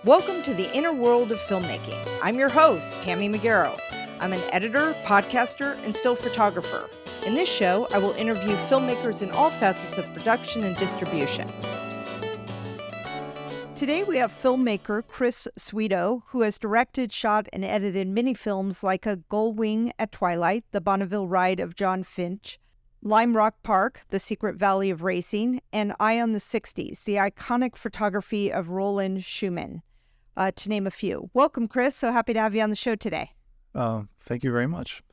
Welcome to the inner world of filmmaking. I'm your host, Tammy McGarrow. I'm an editor, podcaster, and still photographer. In this show, I will interview filmmakers in all facets of production and distribution. Today we have filmmaker Chris Szwedo, who has directed, shot, and edited many films like A Gullwing at Twilight, The Bonneville Ride of John Fitch, Lime Rock Park, The Secret Valley of Racing, and Eye on the Sixties, the iconic photography of Rowland Scherman, to name a few. Welcome, Chris. So happy to have you on the show today. Thank you very much,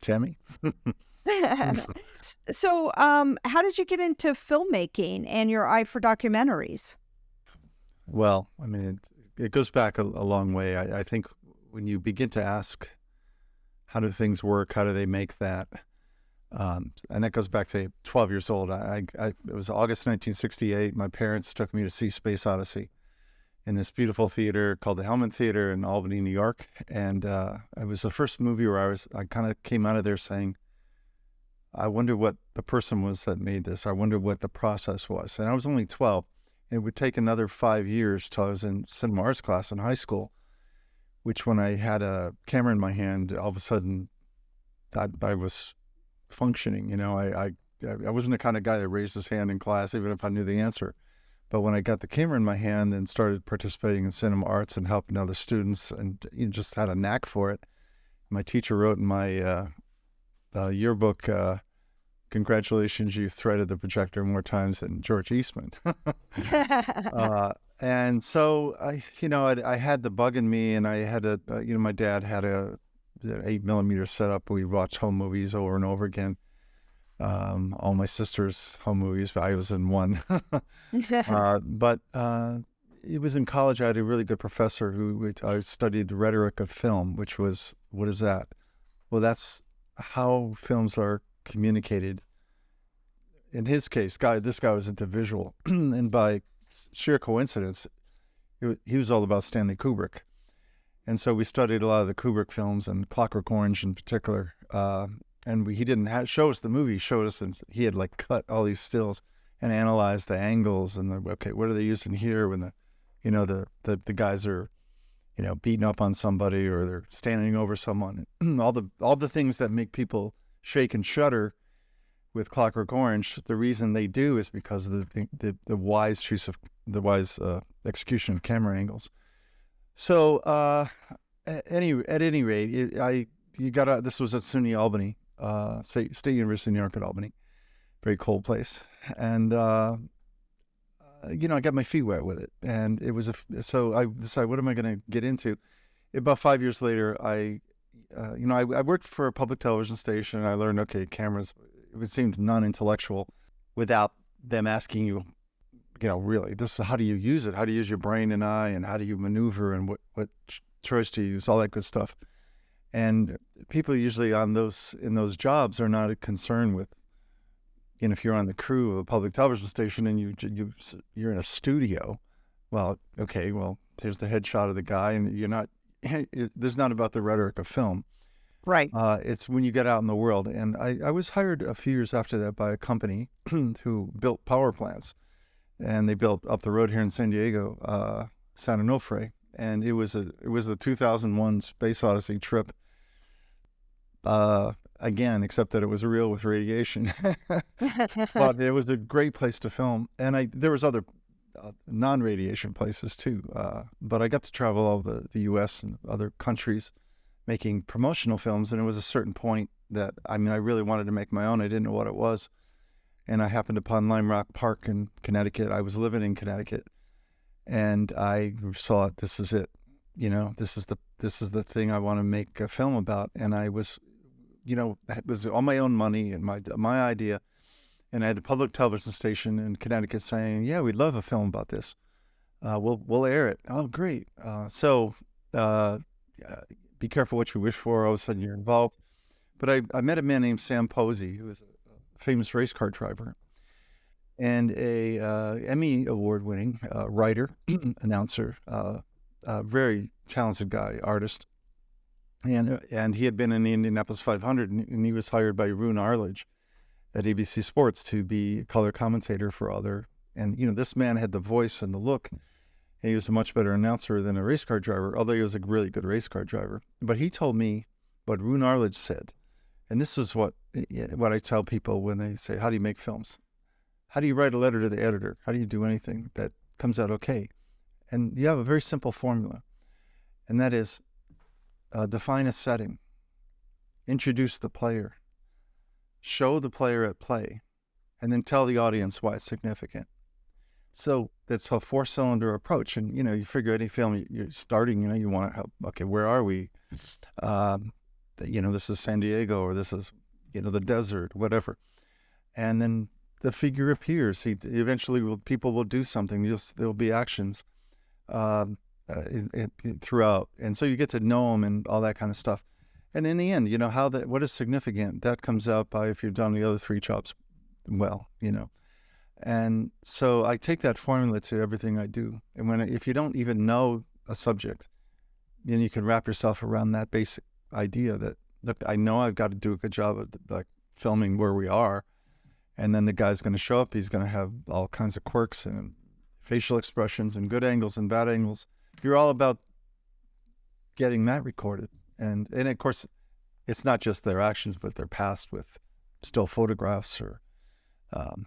Tammy. So how did you get into filmmaking and your eye for documentaries? Well, I mean, it goes back a long way. I think when you begin to ask, how do things work? How do they make that? And that goes back to 12 years old. It was August 1968. My parents took me to see Space Odyssey in this beautiful theater called the Hellman Theater in Albany, New York. And it was the first movie where I kind of came out of there saying, I wonder what the person was that made this. I wonder what the process was. And I was only 12. It would take another 5 years till I was in cinema arts class in high school, which when I had a camera in my hand, all of a sudden I was functioning. You know, I wasn't the kind of guy that raised his hand in class, even if I knew the answer. But when I got the camera in my hand and started participating in cinema arts and helping other students, and just had a knack for it, my teacher wrote in my yearbook, "Congratulations, you threaded the projector more times than George Eastman." And so I had the bug in me, and I had my dad had an 8mm setup. We watched home movies over and over again. All my sister's home movies, but I was in one. But it was in college. I had a really good professor I studied rhetoric of film, which was, what is that? Well, that's how films are communicated. In his case, this guy was into visual, and by sheer coincidence, he was all about Stanley Kubrick. And so we studied a lot of the Kubrick films, and Clockwork Orange in particular. And he didn't show us the movie. He showed us, and he had like cut all these stills and analyzed the angles and okay, what are they using here when the guys are, beating up on somebody or they're standing over someone. all the things that make people shake and shudder with Clockwork Orange. The reason they do is because of the wise choice of the wise execution of camera angles. So at any rate, this was at SUNY Albany. State University of New York at Albany, very cold place, and I got my feet wet with it, and it was so I decided, what am I going to get into? About 5 years later, I worked for a public television station, and I learned, okay, cameras, it seemed non-intellectual without them asking you, really, this is how do you use it? How do you use your brain and eye, and how do you maneuver, and what choice do you use? All that good stuff. And people usually in those jobs are not concerned with, if you're on the crew of a public television station and you're in a studio, well, okay, well, here's the headshot of the guy, and there's not about the rhetoric of film. Right. It's when you get out in the world. And I was hired a few years after that by a company who built power plants, and they built up the road here in San Diego, San Onofre. And it was the 2001 Space Odyssey trip. Again, except that it was real with radiation. But it was a great place to film. And there was other non-radiation places too. But I got to travel all the U.S. and other countries making promotional films. And it was a certain point that, I really wanted to make my own. I didn't know what it was. And I happened upon Lime Rock Park in Connecticut. I was living in Connecticut. And I saw this is it. This is the thing I want to make a film about. And I was, it was all my own money and my idea. And I had a public television station in Connecticut saying, yeah, we'd love a film about this. We'll air it. Oh, great. So be careful what you wish for. All of a sudden you're involved. But I met a man named Sam Posey, who was a famous race car driver and a Emmy award-winning writer, announcer, very talented guy, artist. And he had been in the Indianapolis 500, and he was hired by Roone Arledge at ABC Sports to be color commentator for other. And, this man had the voice and the look And he was a much better announcer than a race car driver, although he was a really good race car driver. But he told me what Rune Arledge said. And this is what I tell people when they say, how do you make films? How do you write a letter to the editor? How do you do anything that comes out okay? And you have a very simple formula, and that is define a setting, introduce the player, show the player at play, and then tell the audience why it's significant. So that's a 4-cylinder approach. And, you figure any film you're starting, you want to help, okay, where are we? This is San Diego, or this is, the desert, whatever. And then the figure appears. Eventually people will do something. There'll be actions throughout. And so you get to know them and all that kind of stuff. And in the end, what is significant, that comes out by if you've done the other 3 jobs well, And so I take that formula to everything I do. And if you don't even know a subject, then you can wrap yourself around that basic idea that, look, I know I've got to do a good job of like filming where we are. And then the guy's going to show up. He's going to have all kinds of quirks and facial expressions and good angles and bad angles. You're all about getting that recorded. And of course, it's not just their actions, but their past with still photographs or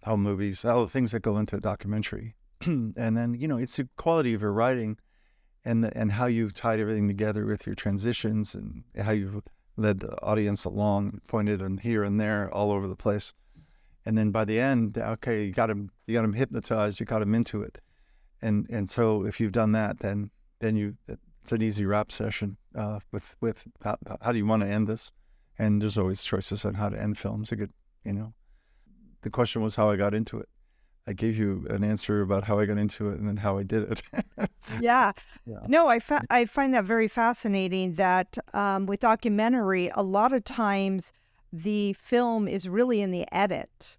home movies, all the things that go into a documentary. And then, it's the quality of your writing and how you've tied everything together with your transitions and how you've led the audience along, pointed and here and there all over the place. And then by the end, okay, you got them hypnotized, you got them into it. And so if you've done that, then it's an easy wrap session with how do you want to end this? And there's always choices on how to end films. The question was how I got into it. I gave you an answer about how I got into it and then how I did it. Yeah. No, I find that very fascinating that with documentary, a lot of times the film is really in the edit,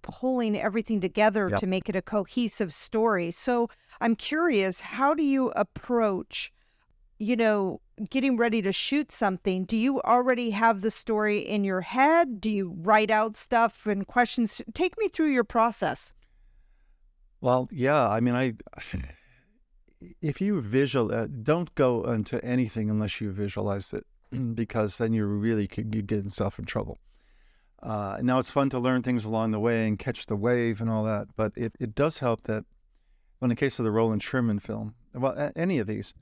pulling everything together to make it a cohesive story. So I'm curious, how do you approach, getting ready to shoot something? Do you already have the story in your head? Do you write out stuff and questions? Take me through your process. Well, yeah, I mean, if you don't go into anything unless you visualize it, because then you get yourself in trouble. Now it's fun to learn things along the way and catch the wave and all that, but it does help that in the case of the Rowland Scherman film, well, any of these,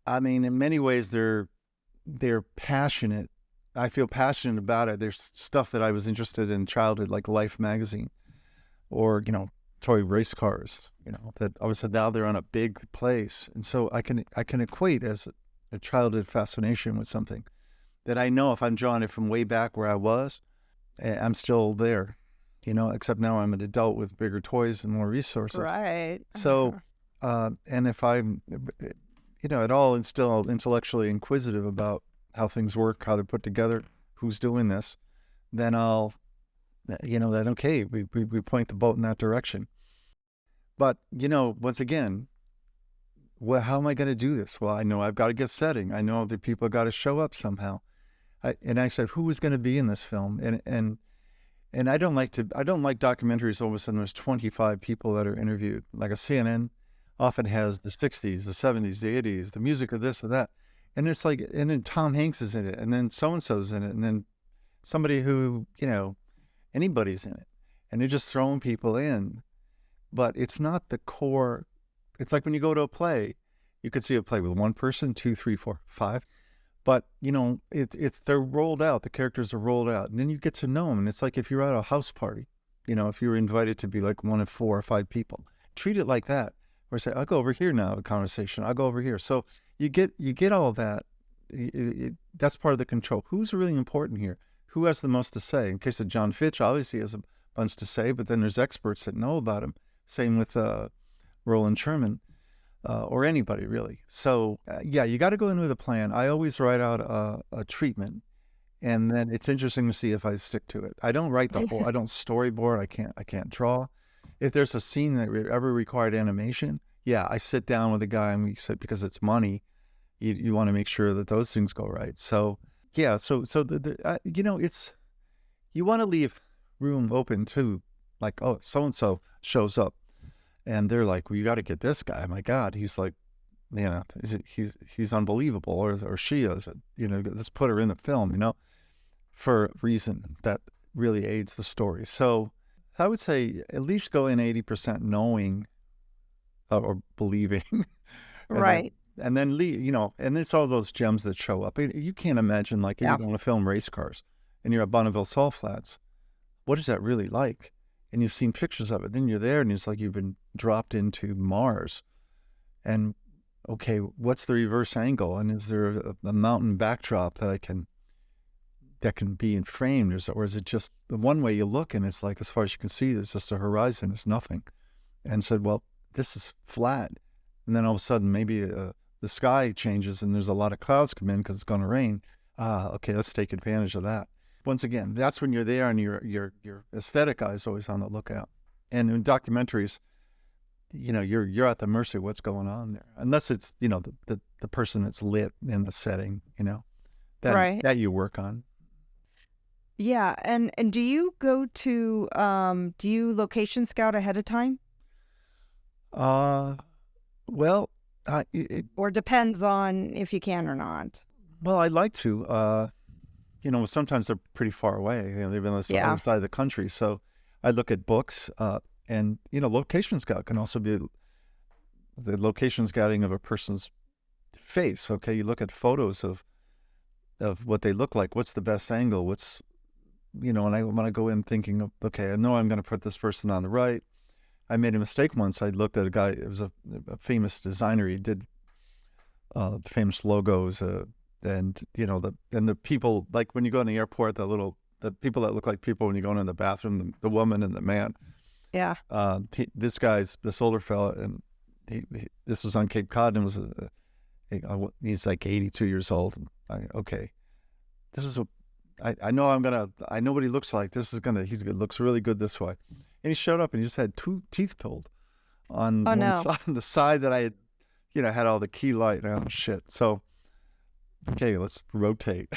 I mean, in many ways they're passionate. I feel passionate about it. There's stuff that I was interested in childhood, like Life magazine, or toy race cars. That all of a sudden now they're on a big place, and so I can equate as a childhood fascination with something that I know if I'm drawing it from way back where I was, I'm still there. Except now I'm an adult with bigger toys and more resources. Right. So, and if I'm at all still intellectually inquisitive about how things work, how they're put together, who's doing this, then then okay, we point the boat in that direction. But, once again, how am I going to do this? Well, I know I've got to get setting. I know that people got to show up somehow. And I said, who is going to be in this film? And I don't like documentaries. All of a sudden there's 25 people that are interviewed. Like a CNN often has the 60s, the 70s, the 80s, the music or this or that. And it's like, and then Tom Hanks is in it, and then so-and-so's in it, and then somebody who, anybody's in it. And they're just throwing people in. But it's not the core. It's like when you go to a play, you could see a play with one person, 2, 3, 4, 5. But, they're rolled out. The characters are rolled out. And then you get to know them. And it's like if you're at a house party, if you were invited to be like one of 4 or 5 people, treat it like that. Or say, I'll go over here now, a conversation. I'll go over here. So you get all of that. That's part of the control. Who's really important here? Who has the most to say? In case of John Fitch, obviously he has a bunch to say, but then there's experts that know about him. Same with Rowland Scherman. Or anybody really. So you got to go in with a plan. I always write out a treatment, and then it's interesting to see if I stick to it. I don't write the whole. I don't storyboard. I can't draw. If there's a scene that ever required animation, I sit down with a guy and we said, because it's money, you want to make sure that those things go right. So it's, you want to leave room open too, like, oh, so and so shows up. And they're like, well, you got to get this guy. My God, he's like, he's unbelievable, or she is. Let's put her in the film, for a reason that really aids the story. So I would say at least go in 80% knowing or believing, Right. and then leave, and it's all those gems that show up. You can't imagine, like, if you're going to film race cars and you're at Bonneville Salt Flats, what is that really like? And you've seen pictures of it. Then you're there and it's like you've been dropped into Mars. And okay, what's the reverse angle? And is there a mountain backdrop that can be framed? Or is it just the one way you look and it's like, as far as you can see, there's just a horizon, it's nothing. And said, well, this is flat. And then all of a sudden, maybe the sky changes and there's a lot of clouds come in because it's going to rain. Okay, let's take advantage of that. Once again, that's when you're there and your aesthetic eye is always on the lookout. And in documentaries, you're at the mercy of what's going on there, unless it's the person that's lit in the setting, that you work on. Yeah, and do you go to do you location scout ahead of time? Well, or depends on if you can or not. Well, I'd like to. Sometimes they're pretty far away. They've been on the other side of the country. So I look at books, and location scout can also be the location scouting of a person's face. Okay, you look at photos of what they look like. What's the best angle? What's and I want to go in thinking of, okay, I know I'm going to put this person on the right. I made a mistake once. I looked at a guy. It was a famous designer. He did famous logos. And the people, like when you go in the airport, the people that look like people when you go in the bathroom, the woman and the man. Yeah. This older fella, and this was on Cape Cod, and he's like 82 years old. I know what he looks like. He looks really good this way. And he showed up and he just had two teeth pulled on the side that I had, had all the key light. Oh shit. So, okay, let's rotate,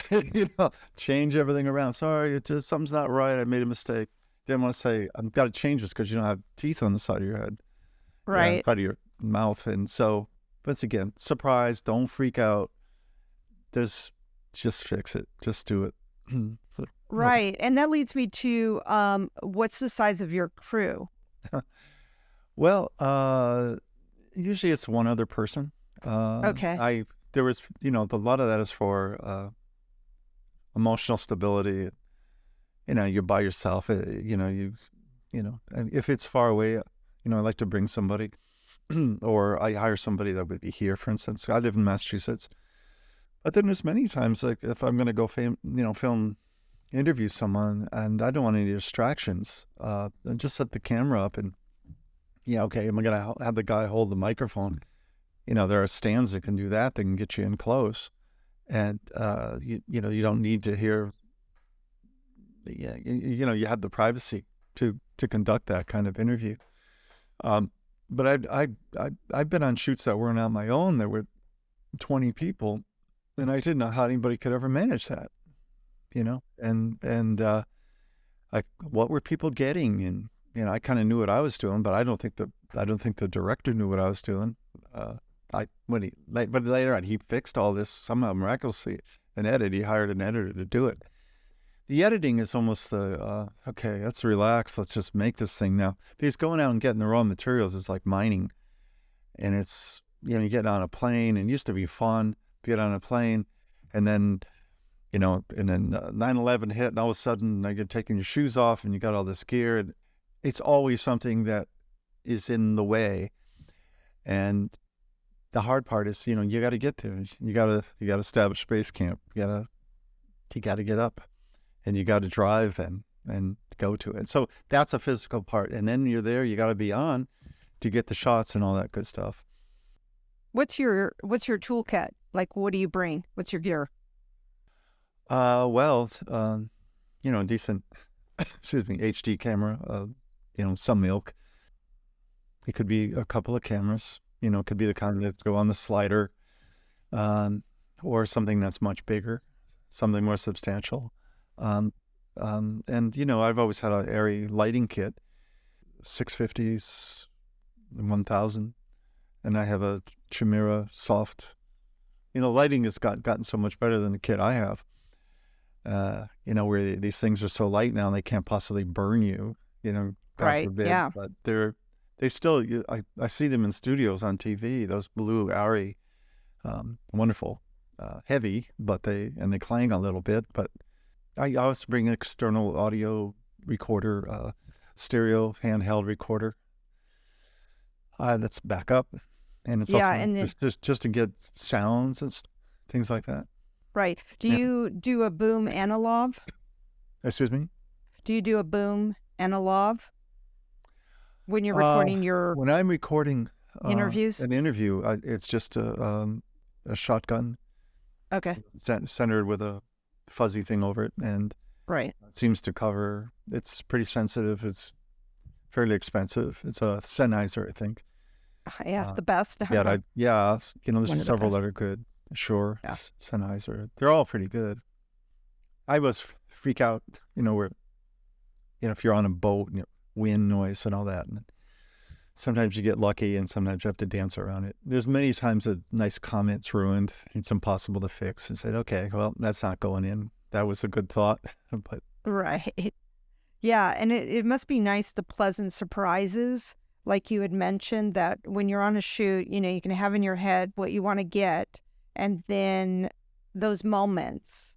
change everything around. Sorry, something's not right. I made a mistake. Didn't want to say, I've got to change this because you don't have teeth on the side of your head. Right. Side of your mouth. And so, once again, surprise, don't freak out. Just fix it. Just do it. Right. And that leads me to, what's the size of your crew? Well, usually it's one other person. Okay. There was, a lot of that is for emotional stability. You're by yourself. If it's far away, I like to bring somebody, or I hire somebody that would be here. For instance, I live in Massachusetts, but then there's many times, like if I'm going to go film, interview someone, and I don't want any distractions, and just set the camera up and okay, am I going to have the guy hold the microphone? There are stands that can do that. They can get you in close, and you don't need to hear. You have the privacy to conduct that kind of interview. But I've been on shoots that weren't on my own. There were 20 people, and I didn't know how anybody could ever manage that. What were people getting? And I kind of knew what I was doing, but I don't think the director knew what I was doing. But later on, he fixed all this somehow miraculously. He hired an editor to do it. The editing is almost okay, let's relax. Let's just make this thing now. Because going out and getting the raw materials is like mining. And it's, you get on a plane, and it used to be fun to get on a plane. And then, and then 9/11 hit, and all of a sudden you're taking your shoes off and you got all this gear. And it's always something that is in the way. And the hard part is, you got to get there. You got to establish base camp. You got to get up. And you got to drive and go to it. So that's a physical part. And then you're there, you got to be on to get the shots and all that good stuff. What's your toolkit? Like, what do you bring? What's your gear? Decent, HD camera, some milk. It could be a couple of cameras, it could be the kind that go on the slider, or something that's much bigger, something more substantial. And I've always had an ARRI lighting kit, 650s, 1000, and I have a Chimera soft. Lighting has gotten so much better than the kit I have. Where these things are so light now, they can't possibly burn you. God Right. forbid. Yeah. But they still. I see them in studios on TV. Those blue Arri, wonderful, heavy, but they clang a little bit. But I always bring an external audio recorder, stereo handheld recorder. That's backup, and it's Yeah, also and just to get sounds and things like that. right. Do Yeah. you do a boom and a lav? Excuse me? Do you do a boom and a lav when you're recording your When I'm recording interviews? an interview, it's just a shotgun Okay. centered with a fuzzy thing over it, and Right. it seems to cover. It's pretty sensitive. It's fairly expensive. It's a Sennheiser, I think. Yeah, the best. Yeah, there's One of the several best. that are good. Sure, Yeah. Sennheiser. They're all pretty good. I was freak out, where, if you're on a boat and wind noise and all that. And sometimes you get lucky and sometimes you have to dance around it. There's many times a nice comment's ruined. It's impossible to fix. And said, okay, well, that's not going in. That was a good thought. But Right. Yeah, and it must be nice, the pleasant surprises, like you had mentioned, that when you're on a shoot, you can have in your head what you want to get, and then those moments,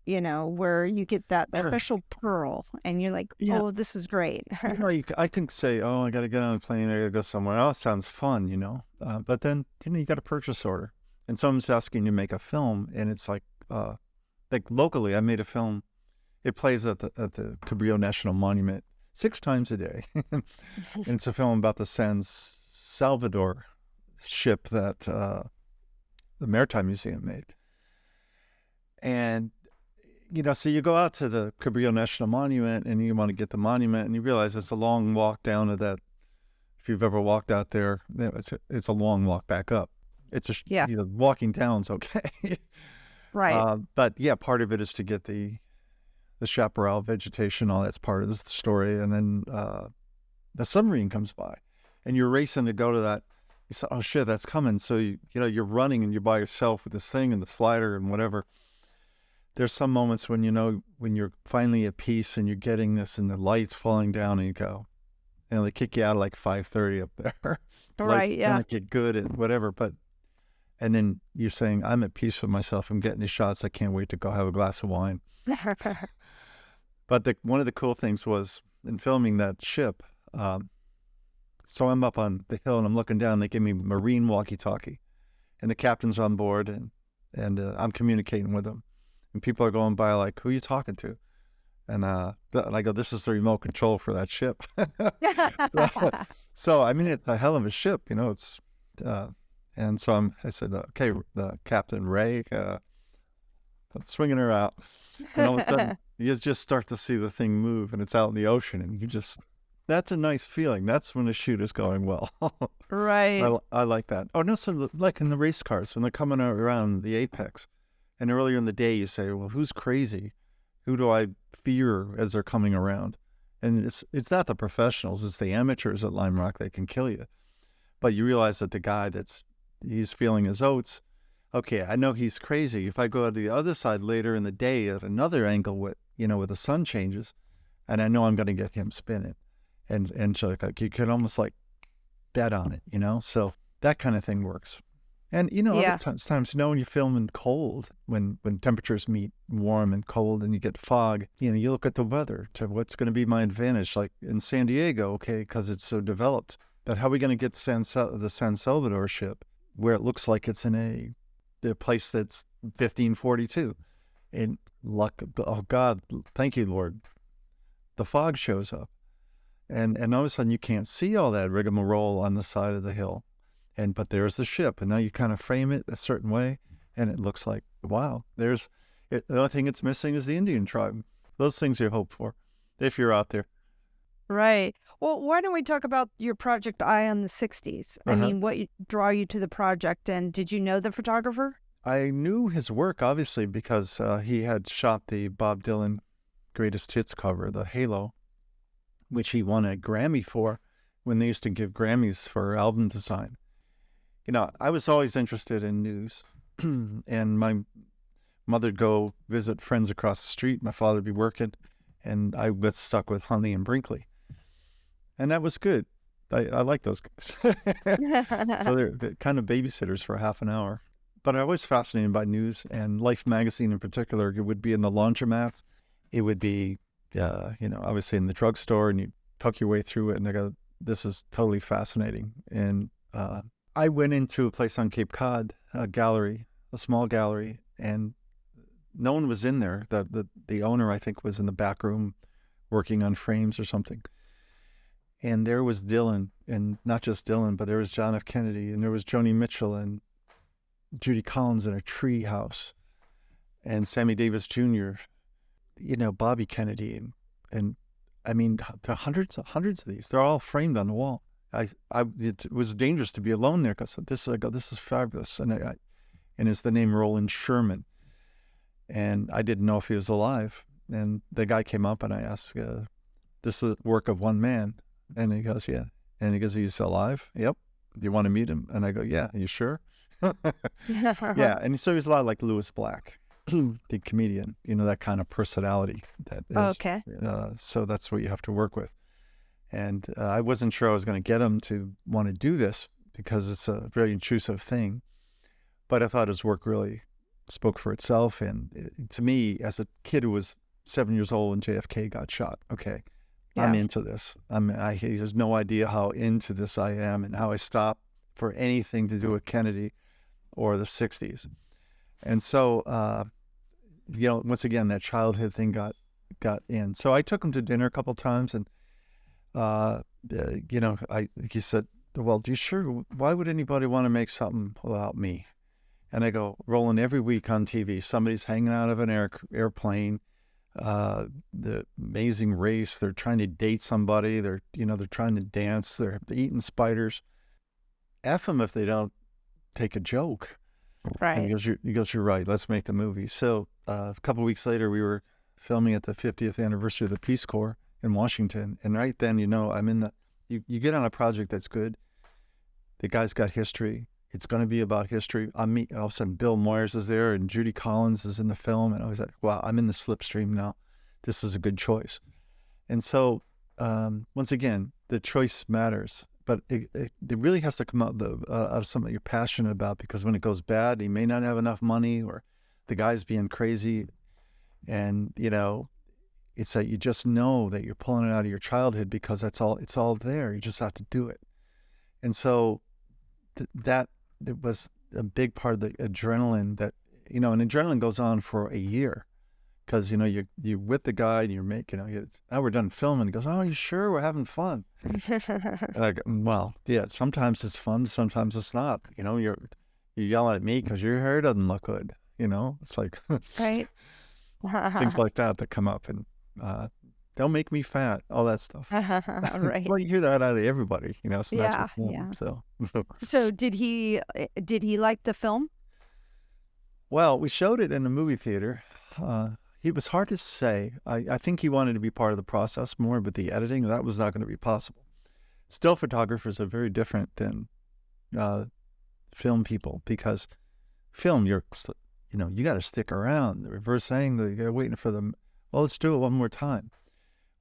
where you get that Sure. special pearl, and you're like, Yeah. oh, this is great. I can say, oh, I got to get on a plane. I got to go somewhere. Oh, it sounds fun, But then, you got a purchase order. And someone's asking you to make a film. And it's like locally, I made a film. It plays at the Cabrillo National Monument 6 times a day. And it's a film about the San Salvador ship that the Maritime Museum made. And, so you go out to the Cabrillo National Monument and you want to get the monument, and you realize it's a long walk down to that. If you've ever walked out there, it's a long walk back up. It's Yeah. Walking down's okay. Right. But yeah, part of it is to get the chaparral vegetation, all that's part of the story. And then the submarine comes by and you're racing to go to that. You say, oh shit, that's coming. So you're running and you're by yourself with this thing and the slider and whatever. There's some moments when when you're finally at peace and you're getting this and the lights falling down and you go, they kick you out at like 5:30 up there. Right. Yeah. Lights get good and whatever, and then you're saying, I'm at peace with myself. I'm getting these shots. I can't wait to go have a glass of wine. But one of the cool things was in filming that ship. So I'm up on the hill and I'm looking down. They give me marine walkie-talkie, and the captain's on board, and I'm communicating with them. And people are going by like, who are you talking to? And I go, this is the remote control for that ship. So I mean, it's a hell of a ship, It's and so I said, okay, the Captain Ray, swinging her out, and all of a sudden you just start to see the thing move, and it's out in the ocean, and that's a nice feeling. That's when the shoot is going well. Right. I like that. Oh no, so like in the race cars when they're coming around the apex, and earlier in the day you say, well, who's crazy? Who do I fear as they're coming around? And it's not the professionals, it's the amateurs at Lime Rock that can kill you. But you realize that the guy he's feeling his oats. Okay, I know he's crazy. If I go to the other side later in the day at another angle where the sun changes, and I know I'm going to get him spinning, and so like you can almost like bet on it, So that kind of thing works. And Yeah. other times, when you film in cold, when temperatures meet warm and cold, and you get fog, you look at the weather to what's going to be my advantage. Like in San Diego, okay, because it's so developed. But how are we going to get the San Salvador ship where it looks like it's in a place that's 1542? And oh God, thank you, Lord. The fog shows up, and all of a sudden you can't see all that rigmarole on the side of the hill. But there's the ship, and now you kind of frame it a certain way, and it looks like, wow, the only thing it's missing is the Indian tribe. Those things you hope for, if you're out there. Right. Well, why don't we talk about your project Eye on the 60s? I mean, what draw you to the project, and did you know the photographer? I knew his work, obviously, because he had shot the Bob Dylan Greatest Hits cover, the Halo, which he won a Grammy for, when they used to give Grammys for album design. You know, I was always interested in news, and my mother'd go visit friends across the street. My father'd be working, and I got stuck with Huntley and Brinkley, and that was good. I like those guys. So they're kind of babysitters for half an hour. But I was fascinated by news, and Life magazine in particular. It would be in the laundromats. It would be, obviously in the drugstore, and you tuck your way through it, and they go, this is totally fascinating. And I went into a place on Cape Cod, a gallery, a small gallery, and no one was in there. The owner, I think, was in the back room working on frames or something. And there was Dylan, and not just Dylan, but there was John F. Kennedy, and there was Joni Mitchell and Judy Collins in a tree house, and Sammy Davis Jr., Bobby Kennedy, and I mean, there are hundreds of these. They're all framed on the wall. It was dangerous to be alone there because this is fabulous, and it's the name Rowland Scherman, and I didn't know if he was alive, and the guy came up and I asked, "This is the work of one man," and he goes, "Yeah," and he goes, "He's alive?" "Yep." "Do you want to meet him?" And I go, "Yeah." "Are you sure?" Yeah, and so he's a lot like Louis Black, the comedian, that kind of personality. That is, okay. So that's what you have to work with. And I wasn't sure I was going to get him to want to do this because it's a very intrusive thing. But I thought his work really spoke for itself. And to me, as a kid who was 7 years old when JFK got shot, okay, yeah. I'm into this. He has no idea how into this I am and how I stopped for anything to do with Kennedy or the 60s. And so, once again, that childhood thing got in. So I took him to dinner a couple of times, and, he said, "Well, do you sure, why would anybody want to make something about me?" And I go, "Roland, every week on TV, somebody's hanging out of an airplane, the Amazing Race, they're trying to date somebody, they're trying to dance, they're eating spiders. F them if they don't take a joke." Right. And he goes, "You're right. Let's make the movie." So a couple of weeks later, we were filming at the 50th anniversary of the Peace Corps in Washington. And right then, I'm in you get on a project that's good. The guy's got history. It's going to be about history. All of a sudden, Bill Moyers is there, and Judy Collins is in the film. And I was like, wow, I'm in the slipstream now. This is a good choice. And so, once again, the choice matters. But it really has to come out of something you're passionate about, because when it goes bad, you may not have enough money, or the guy's being crazy. And, it's that you just know that you're pulling it out of your childhood because it's all there. You just have to do it. And so it was a big part of the adrenaline that, and adrenaline goes on for a year. Because, you're with the guy and you're making, now we're done filming. He goes, "Oh, are you sure? We're having fun." And I go, "Well, yeah, sometimes it's fun, sometimes it's not. You're yelling at me because your hair doesn't look good. It's like right. things like that come up, and don't make me fat, all that stuff." Right. Well, you hear that out of everybody, it's not Yeah, just him, yeah. so. So did he like the film? Well, we showed it in a movie theater. It was hard to say. I think he wanted to be part of the process more, but the editing, that was not going to be possible. Still photographers are very different than film people, because film, you got to stick around. The reverse angle, you're waiting for them. Well, let's do it one more time.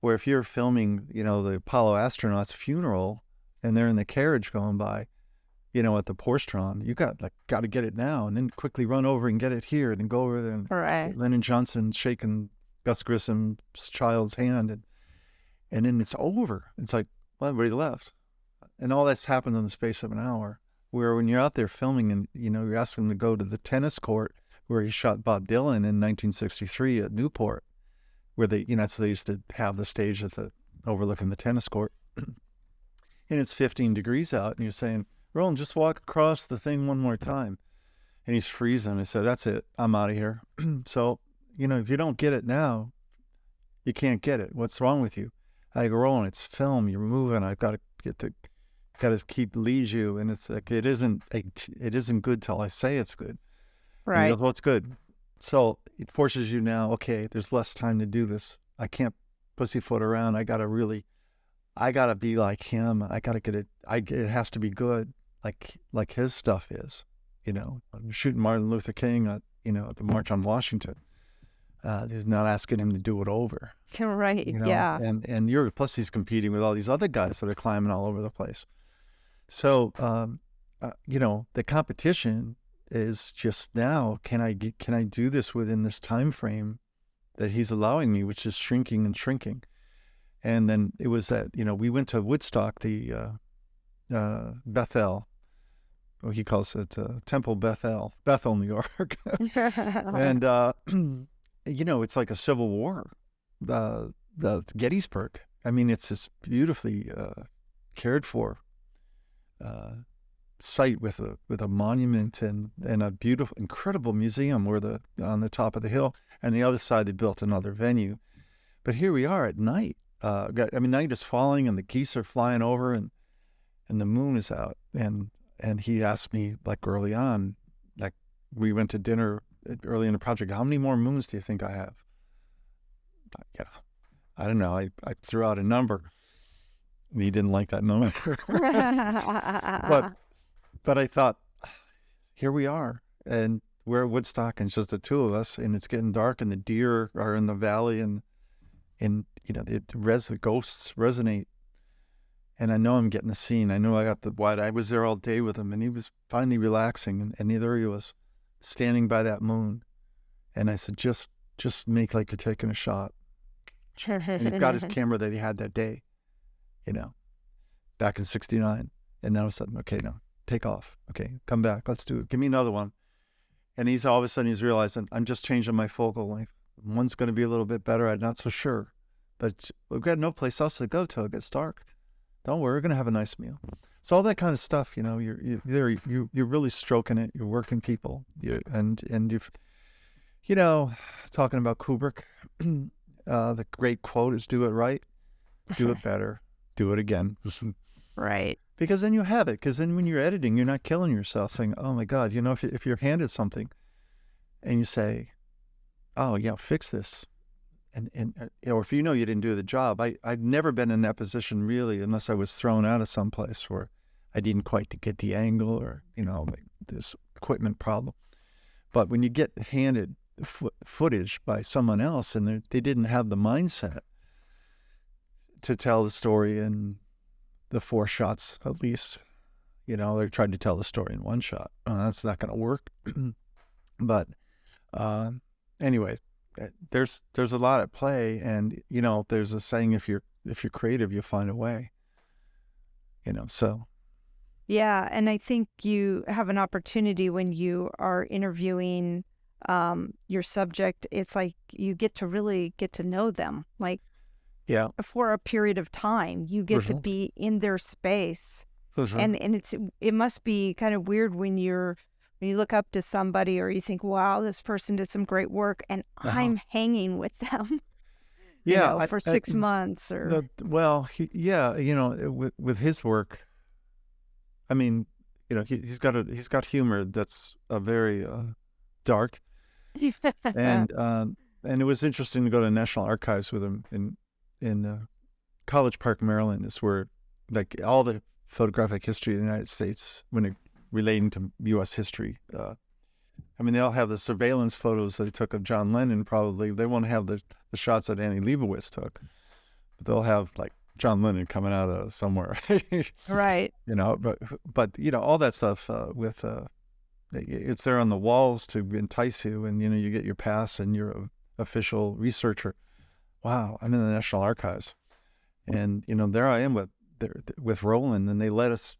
Where if you're filming, the Apollo astronaut's funeral, and they're in the carriage going by, at the Porstron, you got to get it now, and then quickly run over and get it here, and then go over there and right. Lyndon Johnson shaking Gus Grissom's child's hand, and then it's over. It's like, well, everybody left. And all that's happened in the space of an hour. Where when you're out there filming and, you're asking them to go to the tennis court where he shot Bob Dylan in 1963 at Newport, where that's where they used to have the stage overlooking the tennis court. And it's 15 degrees out, and you're saying, "Roland, just walk across the thing one more time." And he's freezing. I said, "That's it. I'm out of here." So, if you don't get it now, you can't get it. What's wrong with you? I go, "Roland, it's film. You're moving. I've got to lead you." And it's like, it isn't good till I say it's good. Right. And he goes, "Well, it's good." So it forces you now, okay, there's less time to do this. I can't pussyfoot around. I gotta be like him. I gotta get it. It has to be good, like his stuff is. I'm shooting Martin Luther King at the March on Washington. He's not asking him to do it over. Right. Yeah. And plus he's competing with all these other guys that are climbing all over the place. So the competition is just now. Can I do this within this time frame that he's allowing me, which is shrinking and shrinking. And then it was that, we went to Woodstock, the Bethel, he calls it Temple Bethel, New York. And, it's like a Civil War, the Gettysburg. I mean, it's this beautifully cared for site with a monument and a beautiful, incredible museum on the top of the hill. And the other side, they built another venue. But here we are at night. Night is falling and the geese are flying over and the moon is out. And he asked me, like, early on, like, we went to dinner early in the project, how many more moons do you think I have? I don't know. I threw out a number. And he didn't like that number. But I thought, here we are. And we're at Woodstock and it's just the two of us. And it's getting dark and the deer are in the valley and the ghosts resonate. And I know I'm getting the scene. I know I got the wide. I was there all day with him, and he was finally relaxing, and there he was, standing by that moon. And I said, just make like you're taking a shot. And he's got his camera that he had that day, back in '69. And now all of a sudden, okay, no, take off. Okay, come back. Let's do it. Give me another one. And all of a sudden he's realizing, I'm just changing my focal length. One's going to be a little bit better. I'm not so sure. But we've got no place else to go till it gets dark. Don't worry, we're going to have a nice meal. So all that kind of stuff, you're really stroking it. You're working people. And you've, talking about Kubrick, the great quote is, do it right, do it better, do it again. Right. Because then you have it. Because then when you're editing, you're not killing yourself saying, oh my God, if you're handed something and you say, oh yeah, fix this. Or if you didn't do the job, I've never been in that position really, unless I was thrown out of some place where I didn't quite get the angle or, like this equipment problem. But when you get handed footage by someone else and they didn't have the mindset to tell the story in the 4 shots at least, they tried to tell the story in 1 shot. That's not going to work. But anyway, there's a lot at play, and there's a saying, if you're creative, you'll find a way. So yeah, and I think you have an opportunity when you are interviewing your subject. It's like you get to really get to know them, like, yeah, for a period of time. You get to be in their space, and it must be kind of weird when you look up to somebody or you think, wow, this person did some great work, and I'm hanging with them, for 6 months or. With his work, I mean, he's got humor that's very dark, and it was interesting to go to the National Archives with him in College Park, Maryland. Is where like all the photographic history of the United States relating to U.S. history. They all have the surveillance photos that he took of John Lennon. Probably they won't have the shots that Annie Leibovitz took, but they'll have like John Lennon coming out of somewhere, right? But all that stuff it's there on the walls to entice you, and you get your pass and you're an official researcher. Wow, I'm in the National Archives, and there I am with Rowland, and they let us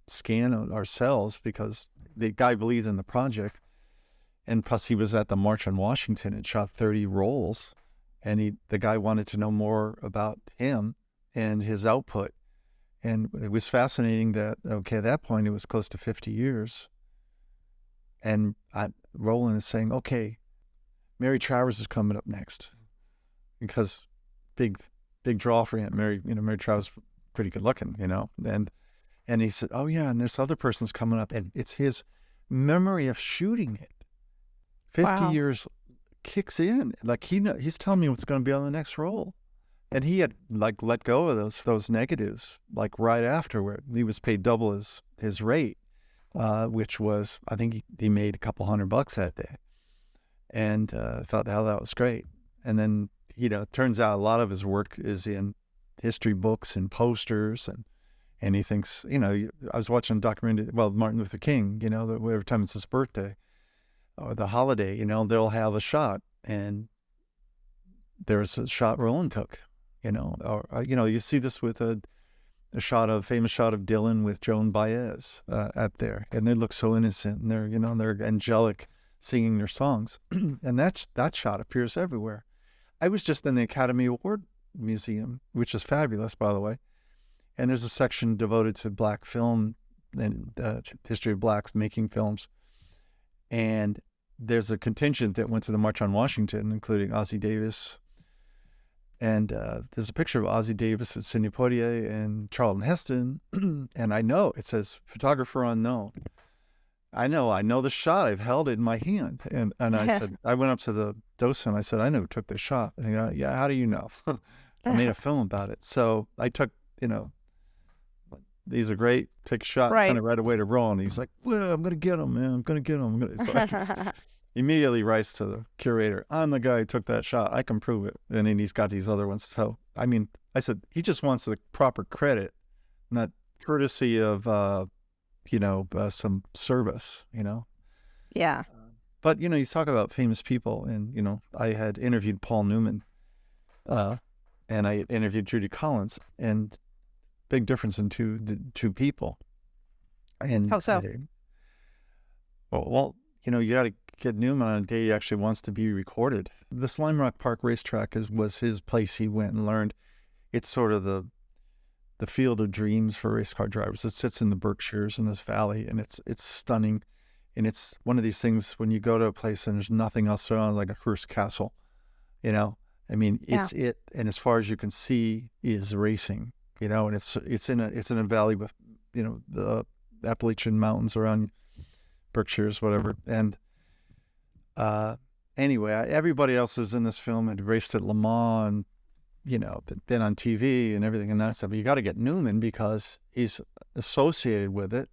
scan ourselves because the guy believed in the project, and plus he was at the March on Washington and shot 30 rolls, and the guy wanted to know more about him and his output. And it was fascinating that at that point it was close to 50 years, and Rowland is saying, okay, Mary Travers is coming up next, because big draw for him. Mary Travers pretty good looking, and he said, oh yeah, and this other person's coming up, and it's his memory of shooting it. 50 years kicks in. Like he's telling me what's going to be on the next roll. And he had like let go of those negatives like right afterward. He was paid double his rate, which was, I think he made a couple $100 that day. And thought, hell, that was great. And then, it turns out a lot of his work is in history books and posters, and he thinks, I was watching a documentary, Martin Luther King, every time it's his birthday or the holiday, they'll have a shot, and there's a shot Rowland took, or you see this with a famous shot of Dylan with Joan Baez at there, and they look so innocent, and they're angelic singing their songs, and that shot appears everywhere. I was just in the Academy Award Museum, which is fabulous, by the way, and there's a section devoted to Black film and the history of Blacks making films, and there's a contingent that went to the March on Washington, including Ossie Davis. And there's a picture of Ossie Davis with Sidney Poitier and Charlton Heston. And I know it says photographer unknown. I know the shot. I've held it in my hand. And I said, I went up to the docent. I said, I know who took this shot. And he goes, yeah, how do you know? I made a film about it. So I took, these are great. Take a shot, send it right away to Rowland. He's like, well, I'm going to get him, man. I'm going to get him. So immediately writes to the curator, I'm the guy who took that shot. I can prove it. And then he's got these other ones. So, I said, he just wants the proper credit, not courtesy of, some service, Yeah. But, you talk about famous people, and, I had interviewed Paul Newman, and I interviewed Judy Collins, and big difference in the two people. And how so? Well, you got to get Newman on a day he actually wants to be recorded. This Lime Rock Park racetrack was his place. He went and learned. It's sort of the field of dreams for race car drivers. It sits in the Berkshires in this valley, and it's stunning. And it's one of these things when you go to a place and there's nothing else around, like a Hearst Castle, it's it. And as far as you can see is racing, and it's in a valley with, the Appalachian Mountains around Berkshires, whatever. And anyway, everybody else is in this film had raced at Le Mans, been on TV and everything and that stuff. But you got to get Newman because he's associated with it,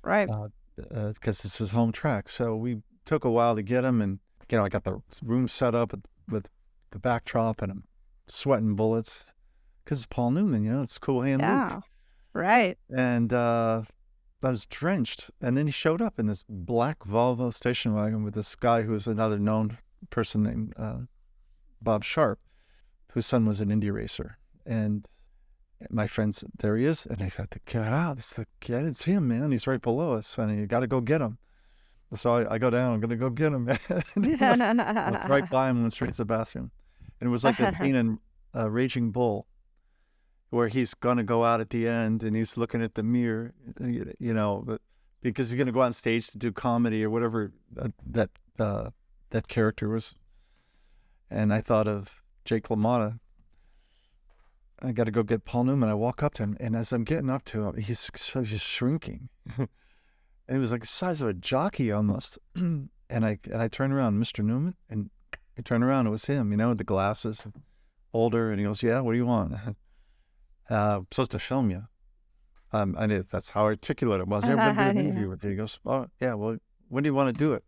right? Because it's his home track. So we took a while to get him, and I got the room set up with the backdrop, and I'm sweating bullets because it's Paul Newman. It's Cool Hand Luke, right? And I was drenched, and then he showed up in this black Volvo station wagon with this guy who was another known person named Bob Sharp, whose son was an Indy racer. And my friend said, there he is. And I thought, get out. It's him, man. He's right below us, and you got to go get him. So I go down. I'm going to go get him. Went right by him and went straight to the bathroom. And it was like that scene in Raging Bull, where he's going to go out at the end and he's looking at the mirror, because he's going to go on stage to do comedy or whatever that character was. And I thought of Jake LaMotta. I got to go get Paul Newman. I walk up to him, and as I'm getting up to him, he's shrinking. And he was like the size of a jockey almost. And I turned around, Mr. Newman, and I turned around, it was him, with the glasses, older, and he goes, yeah, what do you want? I'm supposed to film you. I knew that's how articulate it was. Everybody did an interview with you. He goes, oh, yeah, well, when do you want to do it?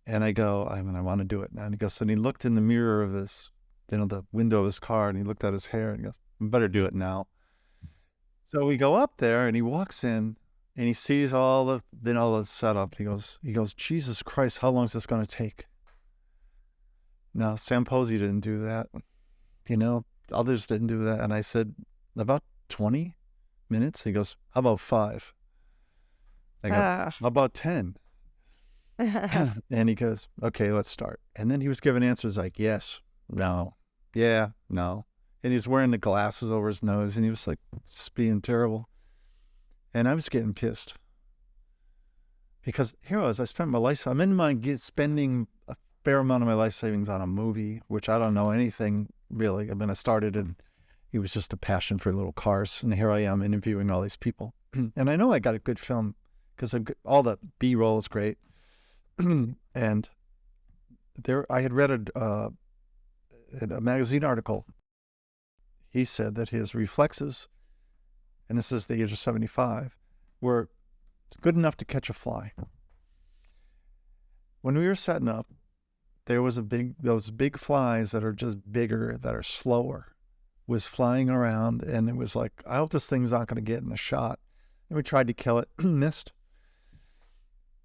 And I go, I want to do it now. And he goes, and he looked in the mirror of his, the window of his car, and he looked at his hair, and he goes, I better do it now. So we go up there, and he walks in, and he sees all the setup. He goes, Jesus Christ, how long is this going to take? No, Sam Posey didn't do that. Others didn't do that. And I said, about 20 minutes? He goes, how about 5? I go, how about 10? And he goes, okay, let's start. And then he was giving answers like, yes, no, yeah, no. And he's wearing the glasses over his nose, and he was like just being terrible. And I was getting pissed because here I was, I spent my life, I'm in my spending a fair amount of my life savings on a movie, which I don't know anything really. I started, and it was just a passion for little cars. And here I am interviewing all these people. And I know I got a good film because all the B-roll is great. And I had read a magazine article he said that his reflexes, and this is the age of 75, were good enough to catch a fly. When we were setting up, there was those big flies that are just bigger, that are slower, was flying around, and it was like, I hope this thing's not going to get in the shot. And we tried to kill it, missed.